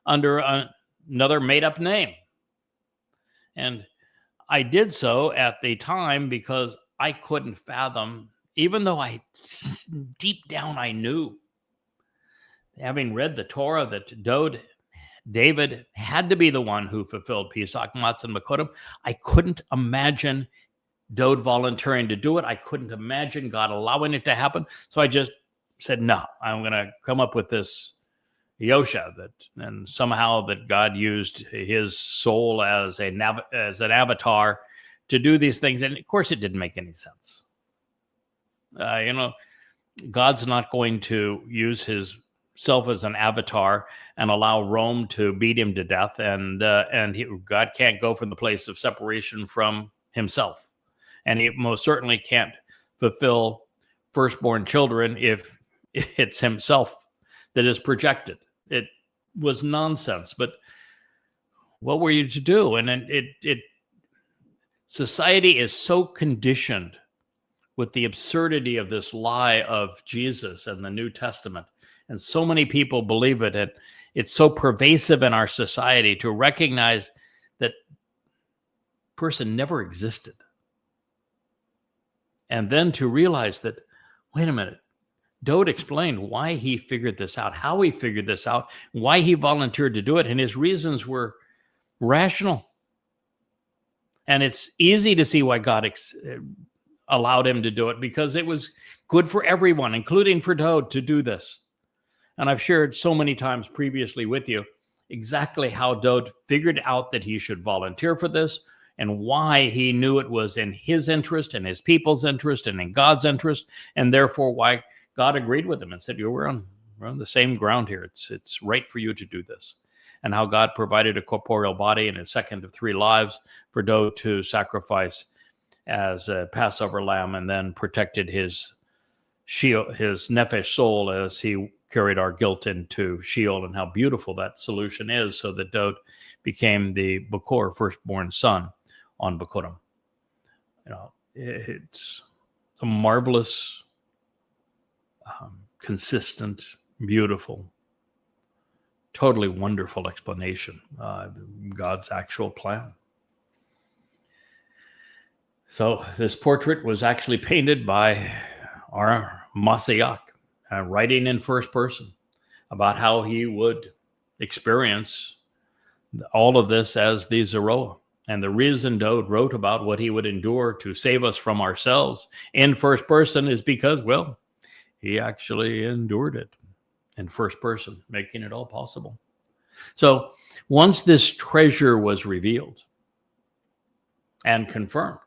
under another made-up name. And I did so at the time because I couldn't fathom, even though deep down I knew, having read the Torah, that Dowd David had to be the one who fulfilled Pesach, Matzah, and Makodim. I couldn't imagine Dowd volunteering to do it. I couldn't imagine God allowing it to happen. So I just said, no, I'm going to come up with this Yosha, and somehow that God used his soul as an avatar to do these things. And of course, it didn't make any sense. God's not going to use his self as an avatar and allow Rome to beat him to death. And God can't go from the place of separation from himself. And he most certainly can't fulfill firstborn children if it's himself that is projected. It was nonsense. But what were you to do? And society is so conditioned with the absurdity of this lie of Jesus and the New Testament. And so many people believe it. And it's so pervasive in our society to recognize that person never existed. And then to realize that, wait a minute, Dowd explained why he figured this out, how he figured this out, why he volunteered to do it. And his reasons were rational. And it's easy to see why God allowed him to do it, because it was good for everyone, including for Dowd, to do this. And I've shared so many times previously with you exactly how Dowd figured out that he should volunteer for this and why he knew it was in his interest and his people's interest and in God's interest, and therefore why God agreed with him and said, we're on the same ground here. It's right for you to do this. And how God provided a corporeal body and a second of 3 lives for Dowd to sacrifice as a Passover lamb, and then protected his nephesh soul as he carried our guilt into Sheol, and how beautiful that solution is, so that Dowd became the Bakor, firstborn son, on Bakurim. It's a marvelous, consistent, beautiful, totally wonderful explanation of God's actual plan. So this portrait was actually painted by our Messiah, writing in first person about how he would experience all of this as the Zeroah. And the reason Dowd wrote about what he would endure to save us from ourselves in first person is because, well, he actually endured it in first person, making it all possible. So once this treasure was revealed and confirmed,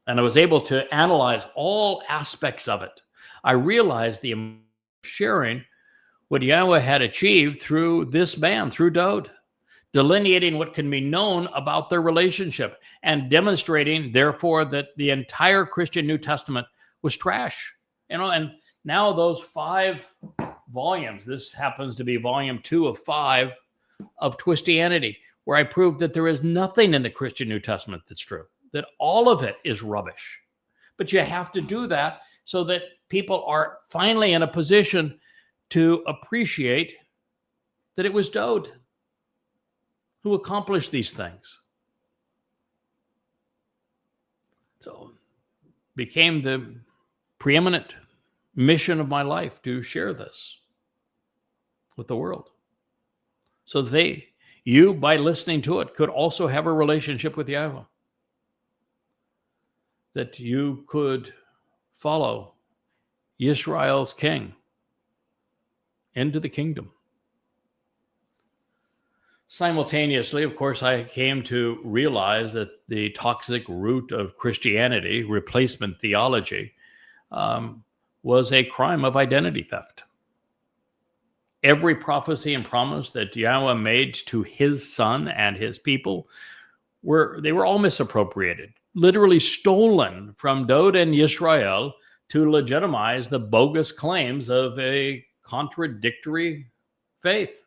and I was able to analyze all aspects of it, I realized the sharing what Yahweh had achieved through this man, through Dowd, delineating what can be known about their relationship and demonstrating, therefore, that the entire Christian New Testament was trash. And now those 5 volumes, this happens to be volume 2 of 5 of Twistianity, where I proved that there is nothing in the Christian New Testament that's true, that all of it is rubbish. But you have to do that so that people are finally in a position to appreciate that it was Dowd who accomplished these things. So it became the preeminent mission of my life to share this with the world. So you, by listening to it, could also have a relationship with Yahweh. That you could follow Israel's king into the kingdom. Simultaneously, of course, I came to realize that the toxic root of Christianity, replacement theology, was a crime of identity theft. Every prophecy and promise that Yahweh made to his son and his people they were all misappropriated, literally stolen from Dowd and Yisrael to legitimize the bogus claims of a contradictory faith.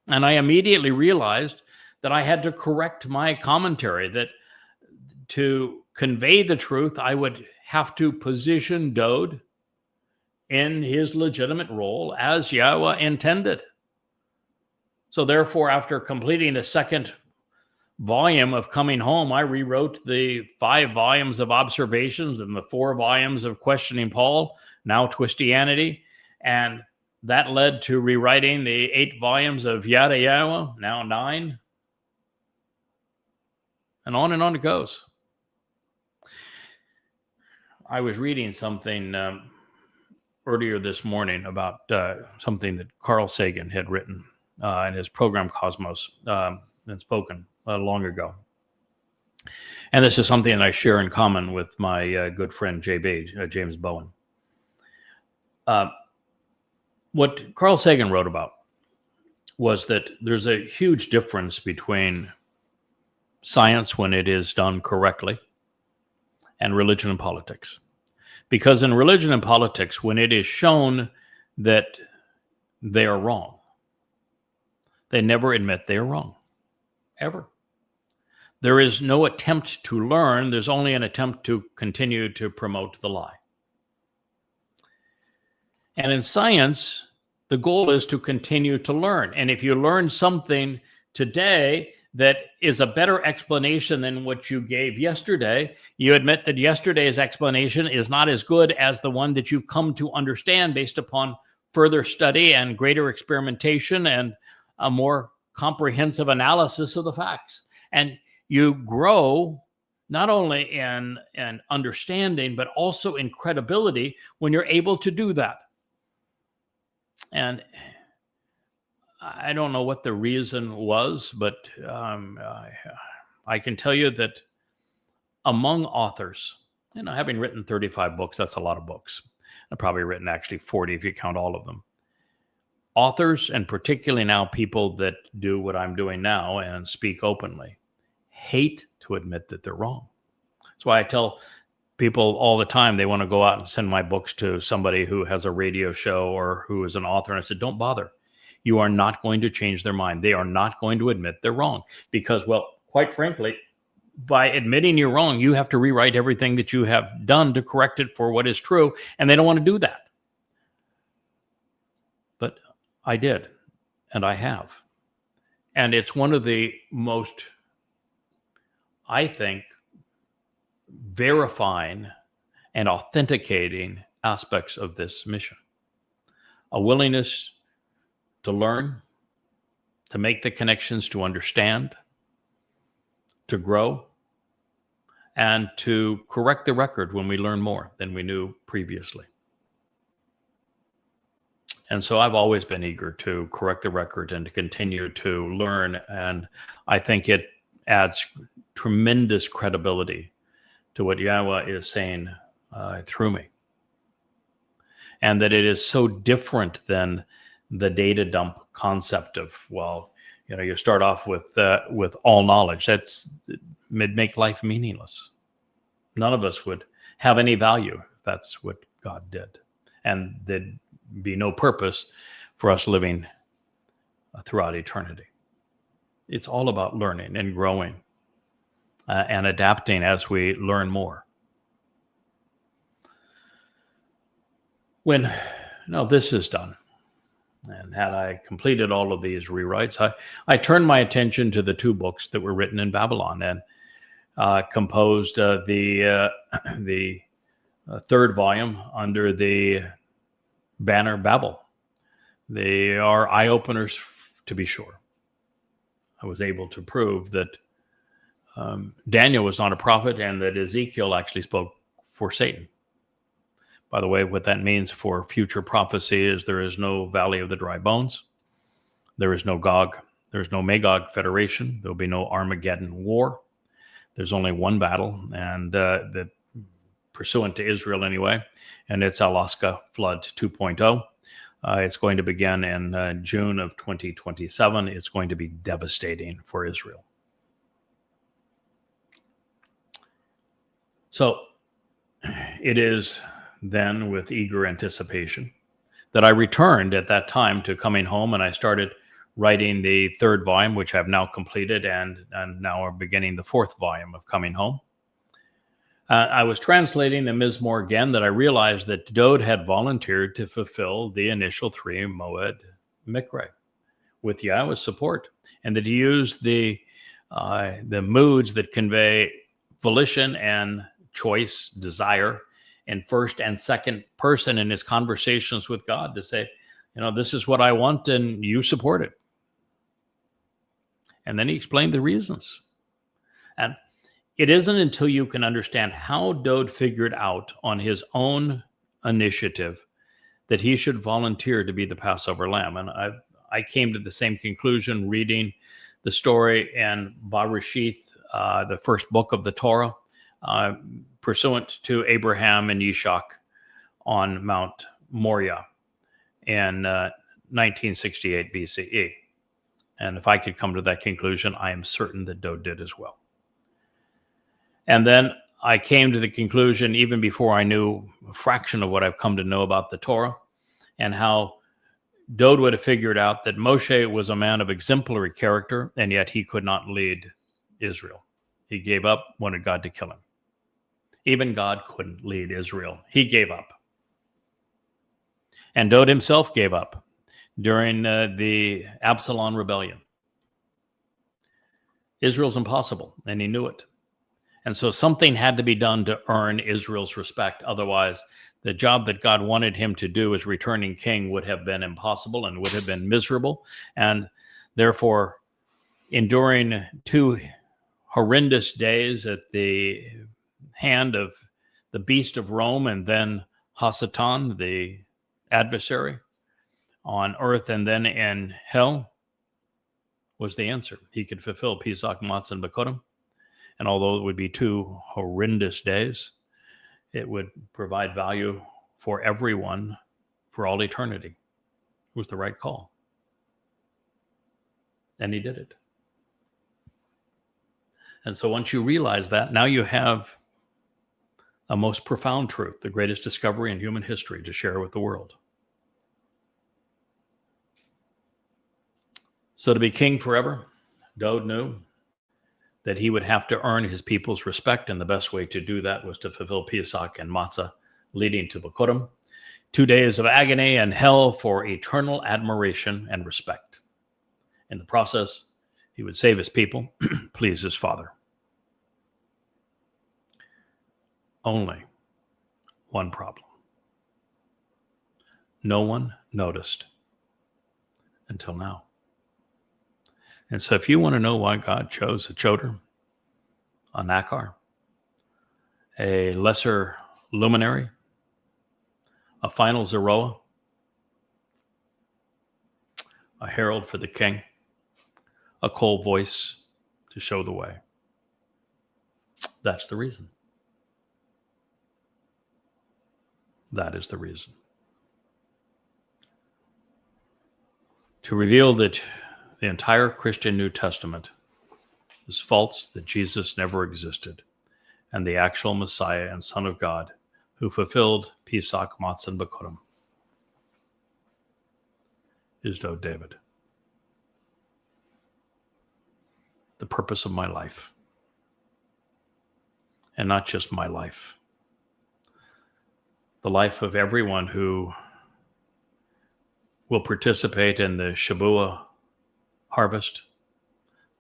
And I immediately realized that I had to correct my commentary, that to convey the truth, I would have to position Dowd in his legitimate role as Yahweh intended. So therefore, after completing the second volume of Coming Home, I rewrote the 5 volumes of Observations and the 4 volumes of Questioning Paul, now Twistianity, and that led to rewriting the 8 volumes of Yahsha'Yah, now 9. And on it goes. I was reading something earlier this morning about something that Carl Sagan had written in his program Cosmos and spoken long ago. And this is something that I share in common with my good friend JB, James Bowen. What Carl Sagan wrote about was that there's a huge difference between science when it is done correctly and religion and politics. Because in religion and politics, when it is shown that they are wrong, they never admit they are wrong, ever. There is no attempt to learn. There's only an attempt to continue to promote the lie. And in science, the goal is to continue to learn. And if you learn something today that is a better explanation than what you gave yesterday, you admit that yesterday's explanation is not as good as the one that you've come to understand based upon further study and greater experimentation and a more comprehensive analysis of the facts. And you grow not only in understanding, but also in credibility when you're able to do that. And I don't know what the reason was, but I can tell you that among authors, having written 35 books, that's a lot of books. I've probably written actually 40 if you count all of them. Authors, and particularly now people that do what I'm doing now and speak openly, hate to admit that they're wrong. That's why I tell people all the time they want to go out and send my books to somebody who has a radio show or who is an author. And I said, don't bother. You are not going to change their mind. They are not going to admit they're wrong because, well, quite frankly, by admitting you're wrong, you have to rewrite everything that you have done to correct it for what is true. And they don't want to do that. But I did, and I have. And it's one of the most, I think, verifying and authenticating aspects of this mission. A willingness to learn, to make the connections, to understand, to grow, and to correct the record when we learn more than we knew previously. And so I've always been eager to correct the record and to continue to learn. And I think it adds tremendous credibility to what Yahweh is saying through me. And that it is so different than the data dump concept of, well, you start off with all knowledge. That'd make life meaningless. None of us would have any value if that's what God did. And there'd be no purpose for us living throughout eternity. It's all about learning and growing and adapting as we learn more. When this is done, and had I completed all of these rewrites, I turned my attention to the 2 books that were written in Babylon and composed the 3rd volume under the banner Babel. They are eye-openers to be sure. I was able to prove that Daniel was not a prophet and that Ezekiel actually spoke for Satan. By the way, what that means for future prophecy is there is no valley of the dry bones. There is no Gog. There is no Magog federation. There will be no Armageddon war. There's only one battle, and that pursuant to Israel anyway, and it's Alaska Flood 2.0. It's going to begin in June of 2027. It's going to be devastating for Israel. So it is then with eager anticipation that I returned at that time to coming home, and I started writing the third volume, which I've now completed, and now are beginning the fourth volume of Coming Home. I was translating the Mizmor again that I realized that Dowd had volunteered to fulfill the initial 3 Mow'ed Miqra'ey with Yahweh's support, and that he used the moods that convey volition and choice, desire, in first and second person in his conversations with God to say, this is what I want and you support it. And then he explained the reasons. And it isn't until you can understand how Dowd figured out on his own initiative that he should volunteer to be the Passover lamb. And I came to the same conclusion reading the story in Bereshith, the first book of the Torah, pursuant to Abraham and Yitzhak on Mount Moriah in 1968 BCE. And if I could come to that conclusion, I am certain that Dowd did as well. And then I came to the conclusion, even before I knew a fraction of what I've come to know about the Torah, and how Dowd would have figured out that Moshe was a man of exemplary character, and yet he could not lead Israel. He gave up, wanted God to kill him. Even God couldn't lead Israel. He gave up. And Dowd himself gave up during the Absalom rebellion. Israel's impossible, and he knew it. And so something had to be done to earn Israel's respect. Otherwise, the job that God wanted him to do as returning king would have been impossible and would have been miserable. And therefore, enduring 2 horrendous days at the hand of the beast of Rome and then Hasatan, the adversary, on earth and then in hell, was the answer. He could fulfill Pesach, Matzah, and Bekurim. And although it would be 2 horrendous days, it would provide value for everyone for all eternity. It was the right call. And he did it. And so once you realize that, now you have a most profound truth, the greatest discovery in human history to share with the world. So to be king forever, Dowd knew that he would have to earn his people's respect, and the best way to do that was to fulfill Pesach and Matzah, leading to Bekurim, 2 days of agony and hell for eternal admiration and respect. In the process, he would save his people, please his Father. Only one problem. No one noticed until now. And so if you want to know why God chose a Choder, a Nakar, a lesser luminary, a final Zeroah, a herald for the king, a cold voice to show the way, that's the reason. That is the reason. To reveal that the entire Christian New Testament is false, that Jesus never existed, and the actual Messiah and Son of God who fulfilled Pesach, Matzah, and Bekurim is Dowd David. The purpose of my life. And not just my life. The life of everyone who will participate in the Shabuah harvest,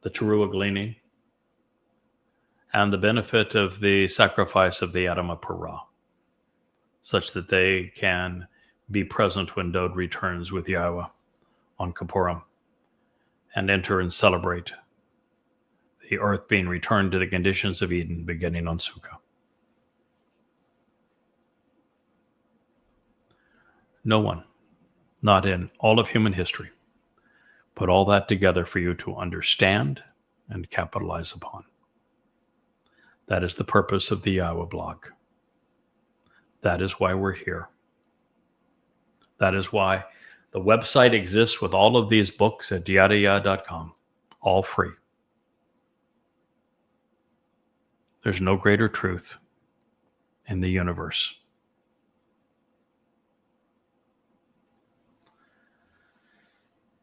the Teruah gleaning, and the benefit of the sacrifice of the Adamah Parah, such that they can be present when Dowd returns with Yahweh on Kippurim and enter and celebrate the earth being returned to the conditions of Eden beginning on Sukkah. No one, not in all of human history, put all that together for you to understand and capitalize upon. That is the purpose of the Yahweh blog. That is why we're here. That is why the website exists with all of these books at Yahsha'Yah.com, all free. There's no greater truth in the universe.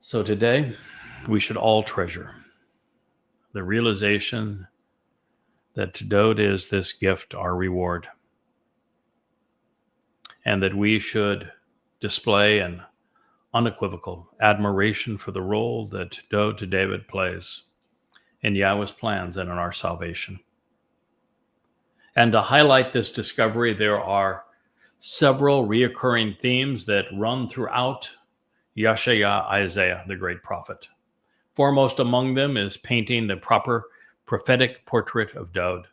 So today, we should all treasure the realization that Dowd is this gift, our reward, and that we should display an unequivocal admiration for the role that Dowd David plays in Yahweh's plans and in our salvation. And to highlight this discovery, there are several reoccurring themes that run throughout Yahsha'Yah Isaiah, the great prophet. Foremost among them is painting the proper prophetic portrait of Dowd.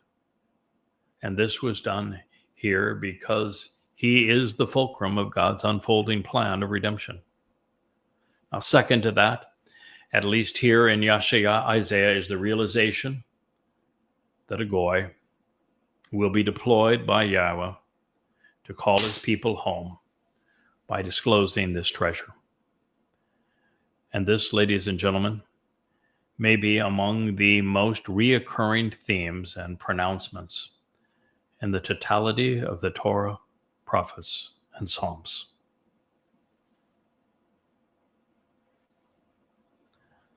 And this was done here because he is the fulcrum of God's unfolding plan of redemption. Now, second to that, at least here in Yahsha'Yah Isaiah, is the realization that a goy will be deployed by Yahweh to call his people home by disclosing this treasure. And this, ladies and gentlemen, may be among the most reoccurring themes and pronouncements in the totality of the Torah, prophets, and Psalms.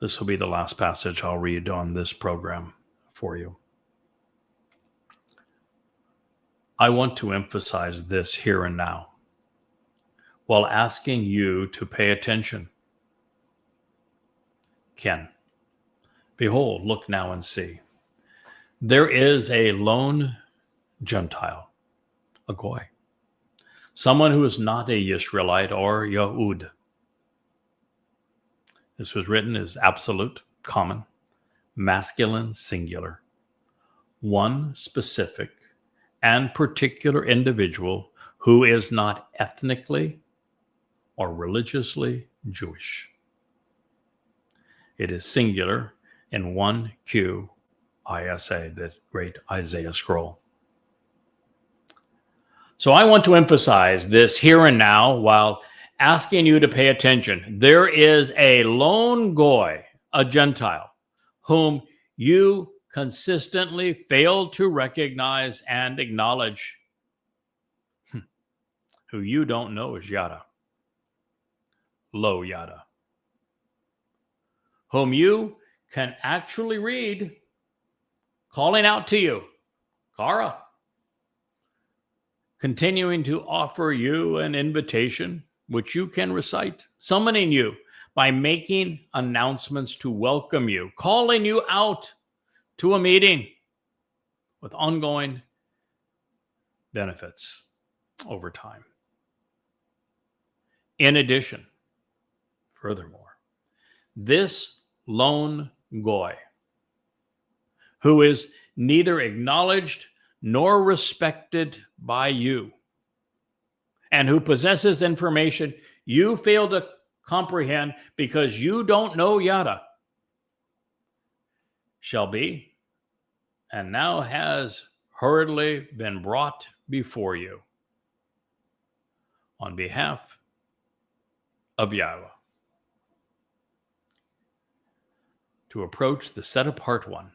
This will be the last passage I'll read on this program for you. I want to emphasize this here and now while asking you to pay attention. Ken, behold, look now and see. There is a lone Gentile, a goy, someone who is not a Yisraelite or Yahud. This was written as absolute, common, masculine, singular. One specific and particular individual who is not ethnically or religiously Jewish. It is singular in 1 Qisa, that great Isaiah scroll. So I want to emphasize this here and now while asking you to pay attention. There is a lone goy, a Gentile, whom you consistently fail to recognize and acknowledge, who you don't know is Yada, Lo Yada, whom you can actually read calling out to you, Kara, continuing to offer you an invitation, which you can recite, summoning you by making announcements to welcome you, calling you out to a meeting with ongoing benefits over time. In addition, furthermore, this lone goy, who is neither acknowledged nor respected by you, and who possesses information you fail to comprehend because you don't know Yada, shall be, and now has hurriedly been brought before you on behalf of Yahweh to approach the set-apart one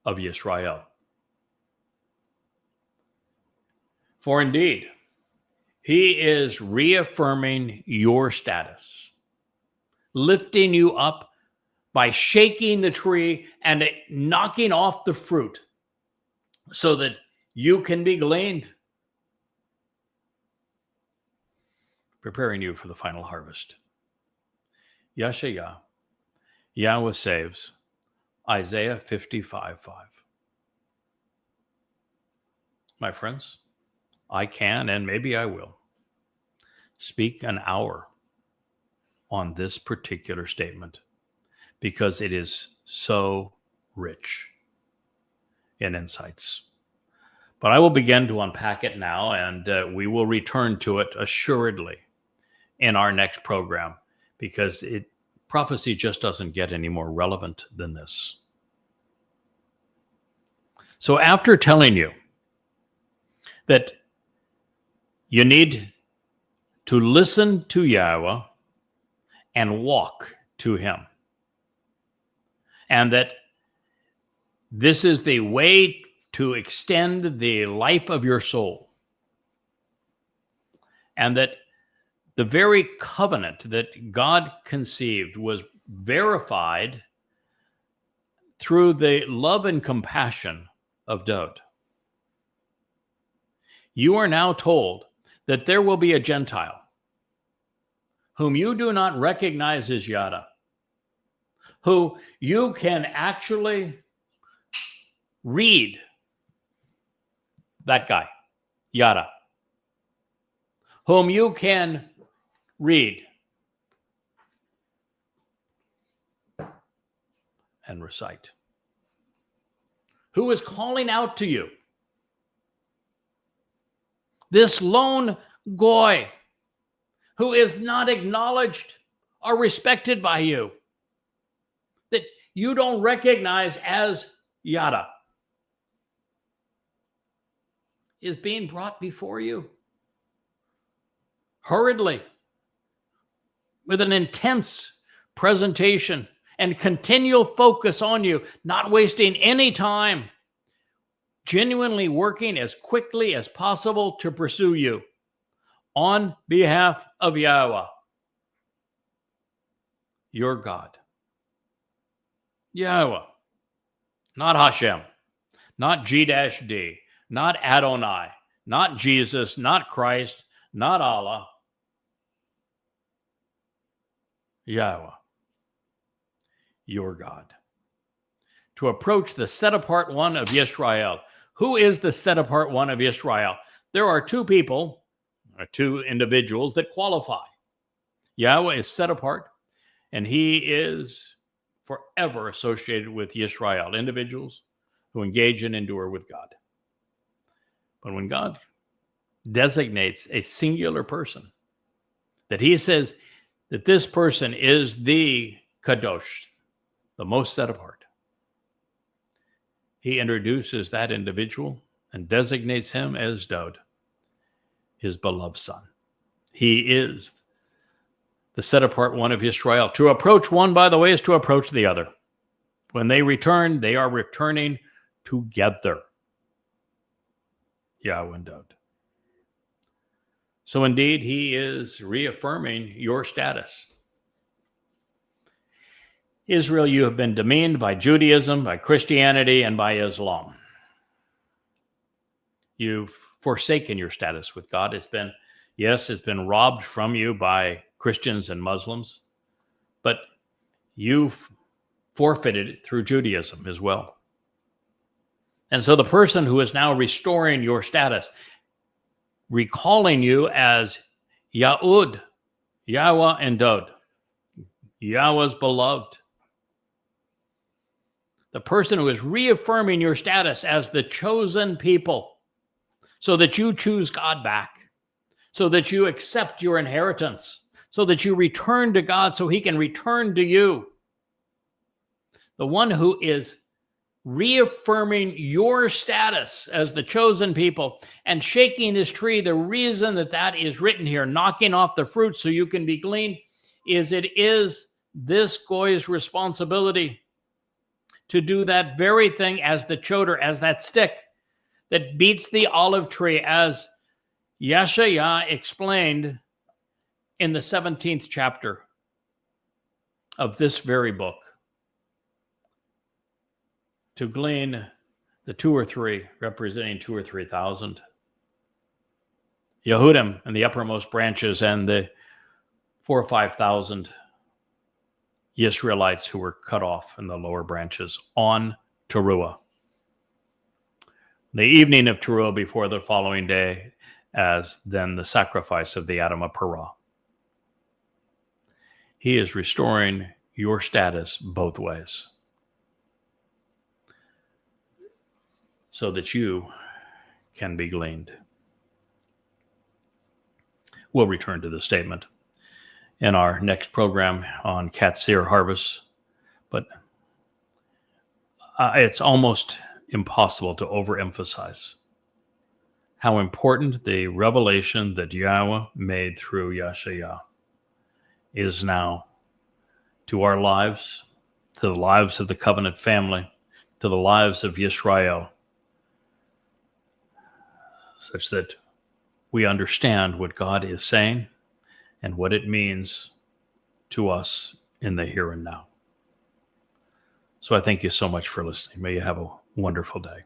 of Yisrael. For indeed, he is reaffirming your status, lifting you up by shaking the tree and knocking off the fruit so that you can be gleaned, preparing you for the final harvest. Yahsha'Yah, Yahweh saves, Isaiah 55:5. My friends, I can, and maybe I will, speak an hour on this particular statement because it is so rich in insights. But I will begin to unpack it now, and we will return to it assuredly in our next program, because prophecy just doesn't get any more relevant than this. So after telling you that you need to listen to Yahweh and walk to him, and that this is the way to extend the life of your soul, and that the very covenant that God conceived was verified through the love and compassion of Dowd. You are now told that there will be a Gentile whom you do not recognize as Yada, who you can actually read that guy, Yada, whom you can read and recite, who is calling out to you. This lone goy who is not acknowledged or respected by you, that you don't recognize as Yada, is being brought before you hurriedly with an intense presentation and continual focus on you, not wasting any time, genuinely working as quickly as possible to pursue you on behalf of Yahweh, your God. Yahweh, not Hashem, not G-D, not Adonai, not Jesus, not Christ, not Allah. Yahweh, your God. To approach the set-apart one of Yisrael. Who is the set-apart one of Yisrael? There are two people, or two individuals that qualify. Yahweh is set apart, and he is forever associated with Yisrael, individuals who engage and endure with God. But when God designates a singular person, that he says that this person is the Kadosh, the most set apart, he introduces that individual and designates him as Dowd, his beloved son. He is the set apart one of Israel. To approach one, by the way, is to approach the other. When they return, they are returning together. Yahweh and Dowd. So indeed, he is reaffirming your status. Israel, you have been demeaned by Judaism, by Christianity, and by Islam. You've forsaken your status with God. It's been robbed from you by Christians and Muslims, but you've forfeited it through Judaism as well. And so the person who is now restoring your status, recalling you as Yahud, Yahweh and Dowd, Yahweh's beloved, the person who is reaffirming your status as the chosen people, so that you choose God back, so that you accept your inheritance, so that you return to God so he can return to you. The one who is reaffirming your status as the chosen people and shaking this tree, the reason that is written here, knocking off the fruit so you can be gleaned, is it is this goy's responsibility to do that very thing as the choder, as that stick that beats the olive tree, as Yahsha'Yah explained in the 17th chapter of this very book. To glean the 2 or 3, representing 2 or 3,000. Yehudim and the uppermost branches, and the 4,000 or 5,000 Israelites who were cut off in the lower branches on Teruah. The evening of Teruah before the following day, as then the sacrifice of the Adam of Perah. He is restoring your status both ways so that you can be gleaned. We'll return to the statement in our next program on Qatsyr harvest, but it's almost impossible to overemphasize how important the revelation that Yahweh made through Yahsha'Yah is now to our lives, to the lives of the covenant family, to the lives of Israel, such that we understand what God is saying and what it means to us in the here and now. So I thank you so much for listening. May you have a wonderful day.